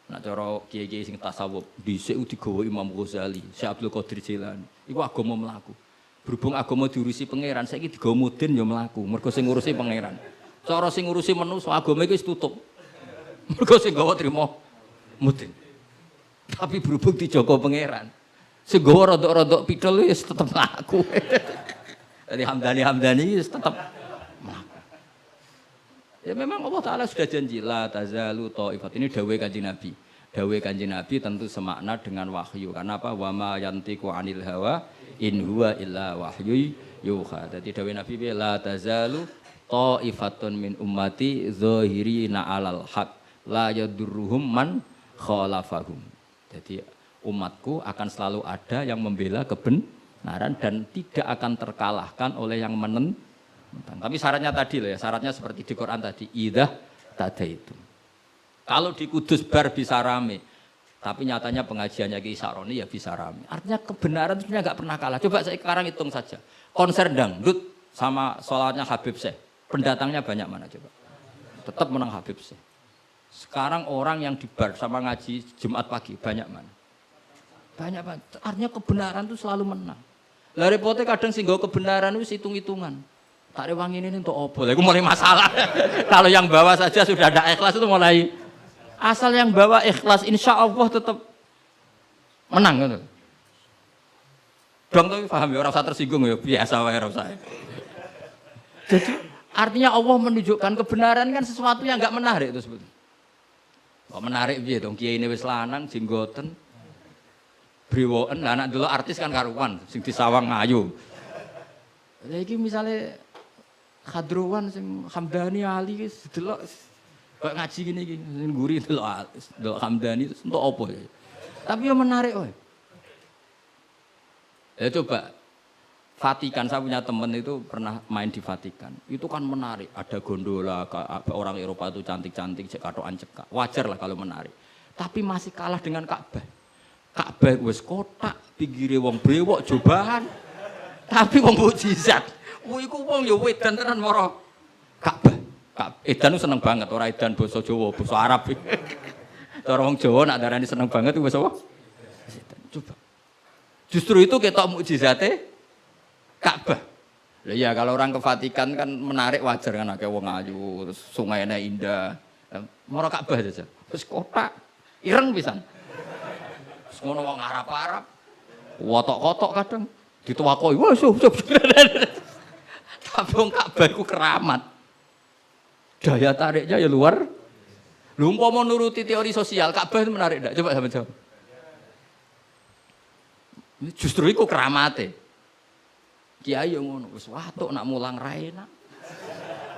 Nah cara kiai-kiai sing tasawuf dhisik digawa Imam Ghazali, Syekh Abdul Qadir Jilani. Iku agama mlaku. Berhubung agama diurusi pangeran, saiki digawa mudin ya mlaku. Mergo sing ngurusi pangeran. Cara sing ngurusi manusa agama iki wis tutup. Mergo sing gawa trimo mudin. Tapi berhubung dijaga pangeran, sing gawa rodok-rodok pidol wis tetep mlaku. Jadi Hamdani wis tetep mlaku. Ya memang Allah Ta'ala sudah janji la tazalu ta'ifat. Ini dawuh Kanjeng Nabi. Dawuh Kanjeng Nabi tentu semakna dengan wahyu. Karena apa? Wa ma yantiqu 'anil hawa in huwa illa wahyu yuha. Jadi dawuh Nabi la tazalu ta'ifatun min ummati zahirina 'alal haq la yadurruhum man khalafahum. Jadi umatku akan selalu ada yang membela kebenaran dan tidak akan terkalahkan oleh yang menentang. Tapi syaratnya tadi loh ya, syaratnya seperti di Quran tadi, idah tada itu. Kalau di Kudus bar bisa rame, tapi nyatanya pengajiannya Ki Saroni ya bisa rame. Artinya kebenaran sebenarnya nggak pernah kalah. Coba saya sekarang hitung saja, konser dangdut sama sholatnya Habib Syekh, pendatangnya banyak mana coba? Tetap menang Habib Syekh. Sekarang orang yang di bar sama ngaji Jumat pagi banyak mana? Banyak banget. Artinya kebenaran itu selalu menang. Lah repotnya kadang sih gak kebenaran itu hitung-hitungan. Tak rewangi ini untuk apa? Itu mulai masalah. Kalau yang bawa saja sudah ada ikhlas itu mulai. Asal yang bawa ikhlas, insya Allah tetap menang. Gitu. Dong tapi paham ya, orang usah tersinggung ya, biasa wae ora usah. Jadi artinya Allah menunjukkan kebenaran kan sesuatu yang enggak menarik itu sebetulnya. Kok menarik piye dong kiai ini wis lanang jenggoten. Brewoken lah anak dulu artis kan karuan sing disawang ayu. Lah iki misale Khadruwan sing Hamdani Ali wis delok kok ngaji gini iki sing guri delok Hamdani untuk apa ya. Tapi yang menarik wae. Ya coba Vatikan, saya punya teman itu pernah main di Vatikan. Itu kan menarik, ada gondola, orang Eropa itu cantik-cantik, katokan cekak. Wajar lah kalau menarik. Tapi masih kalah dengan Ka'bah. Ka'bah wis kotak, pinggire wong brewok jobahan. Tapi wong mukjizat. Iku wong ya wedan tenan mara Ka'bah. Edan itu seneng banget, ora edan basa Jawa, basa Arab. Cara wong Jawa nak darani seneng banget itu basa apa? Coba. Justru itu ketok mukjizate Ka'bah. Lah iya kalau orang ke Vatikan kan menarik wajar kan akeh wong ayu, terus sungainya indah. Mara Ka'bah saja. Terus kotak ireng pisan. Terus ngono wong Arab-Arab. Wotok-kotok kadang dituwakoi. Wah, tapi wong Ka'bah iku keramat. Daya tariknya ya luar. Lho umpama nuruti teori sosial, Ka'bah itu menarik enggak? Coba sampeyan jawab. Justru iku keramate. Kiai yang ngono wis watuk nak mulang ra enak.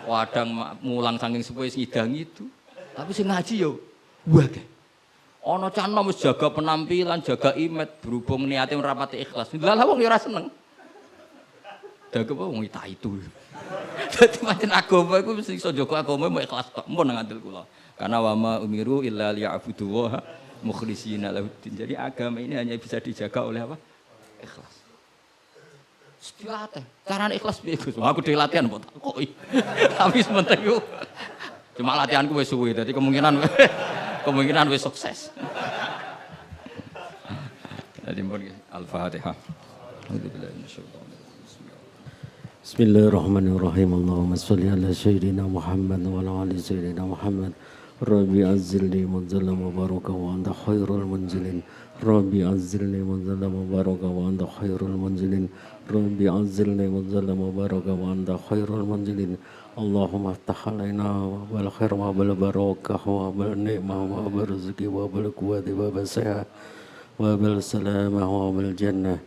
Wadang mulang saking sepuhe sidang itu. Tapi sing ngaji yo wae. Ana cah nom wis jaga penampilan, jaga image berhubung niate ora pati ikhlas. Lah wong yo ora seneng. Dago wong itu. Dadi pancen agama iku mesti iso jaga agama mau ikhlas tok. Mun ngandel kula. Karena wa ma umiru illa liya'budu wa mukhlishina lahuddin. Jadi agama ini hanya bisa dijaga oleh apa? Ikhlas. Dilatih, caranya ikhlas piye Gus? Aku dhewe latihan mbok takoki. Tapi sementing yo cuma latihanku wis suwe, dadi kemungkinan wis sukses. Dadi mun Al-Fatihah. Bismillahirrahmanirrahim. Allahumma sholli ala sayyidina Muhammad wa ala ali sayyidina Muhammad. Rabbi azzilni munzala mubaraka wa anta khairul munzilin. Rabbi azzilni munzala mubaraka wa anta khairul munzilin. Rabbi azzilni munzala mubaraka wa anta khairul munzilin. Allahumma aftah alaina wal khair wa bil barakah wa bil ni'mah wa bil rizqi wa bil quwwati wa bil sehat wa bil salamah wa bil jannah.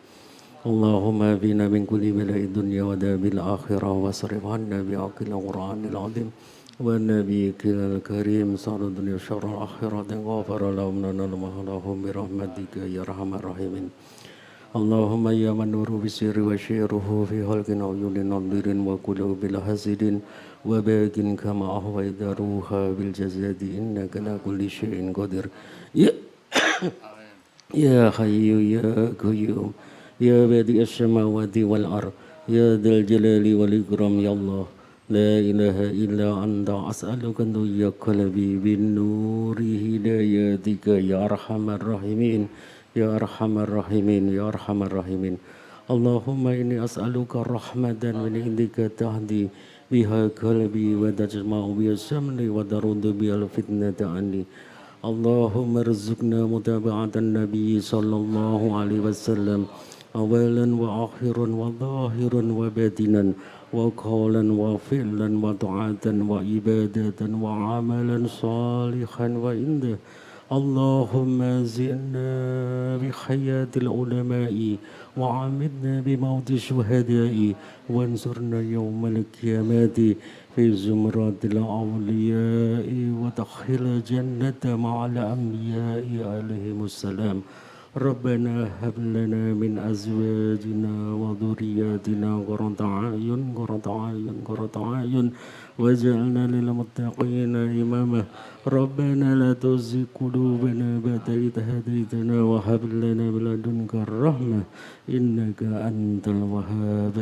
Allahumma bina min kulli bala'i dunya wa dabil akhirah wa sarif anna bi'aqil Qur'anil azim ونبيك الكريم صار الدنيا شر الآخرة غفر لهم لنا لهم برحمتك يا أرحم الراحمين اللهم يا من نور بسر وشيره في خلق عيون نظير وقلوب الحاسد وباق كما أهويت روحا بالجسد إنك على كل شيء قدير يا حي يا قيوم يا بديع السماوات والأرض يا ذا الجلال والإكرام يا الله لا إله إلا أنت أسألك أن يا قلبي بالنور هدايتك يا أرحم الراحمين يا أرحم الراحمين يا أرحم الراحمين اللهم إني أسألك رحمة من عندك تهدي بها قلبي وتجمع بها شملي وترد بها الفتنة عني اللهم ارزقنا متابعة النبي صلى الله عليه وسلم أولا وآخرا وظاهرا وباطنا وقولا وفعلا وطاعة وعبادة وعملا صالحا وعنده اللهم زدنا بحياة العلماء وعمدنا بموت الشهداء وانصرنا يوم القيامة في زمرة الأولياء وتدخل الجنة مع الأنبياء عليهم السلام ربنا هب لنا من أزواجنا وذرياتنا قرة أعين واجعلنا للمتقين إماما ربنا لا تزغ قلوبنا بعد إذ هديتنا وهب لنا من لدنك الرحمة إنك أنت الوهاب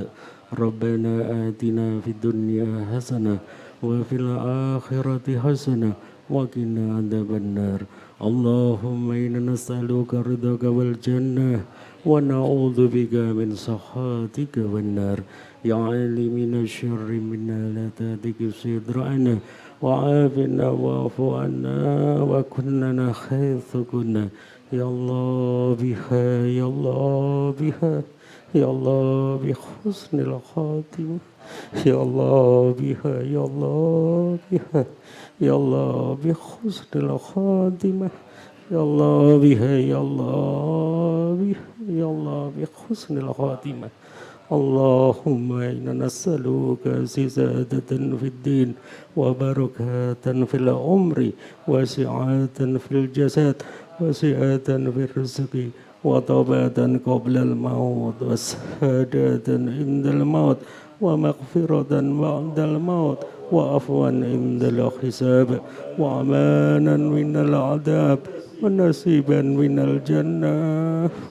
ربنا آتنا في الدنيا حسنة وفي الآخرة حسنة وقنا عذاب النار اللهم إنا نسألك رضاك والجنة ونعوذ بك من سخطك والنار يا عالم من الشر منا لا تهتك صدرنا وعافنا واعف عنا وكلنا حيث كنا يا الله بها يا الله بها يا الله بحسن الخاتمة يا الله بها يا الله بها يا الله بحسن الخاتمة يا الله بها يا الله بها يا الله بحسن الخاتمة اللهم إنا نسألك زيادة في الدين وبركة في العمر وسعة في الجسد وسعة في الرزق وطوبة قبل الموت وسعادة عند الموت ومغفرة بعد الموت وعفوا عند الحساب وأمانا من العذاب ونصيبا من الجنة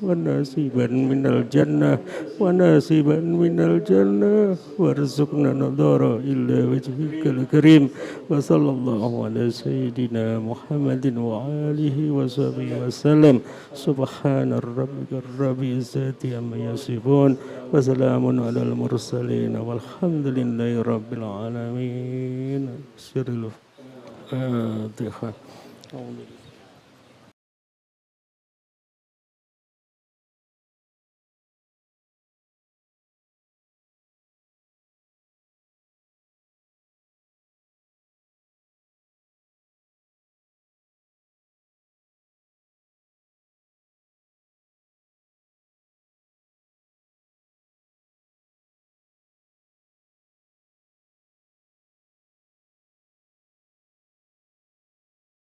ونصيبا من الجنة ونصيبا من الجنة وارزقنا نظر إلى وجهك الكريم وصلى الله على سيدنا محمد وآله وصحبه وسلم سبحان ربك رب العزة عما يصفون وسلام على المرسلين والحمد لله رب العالمين. سر الفاتحة.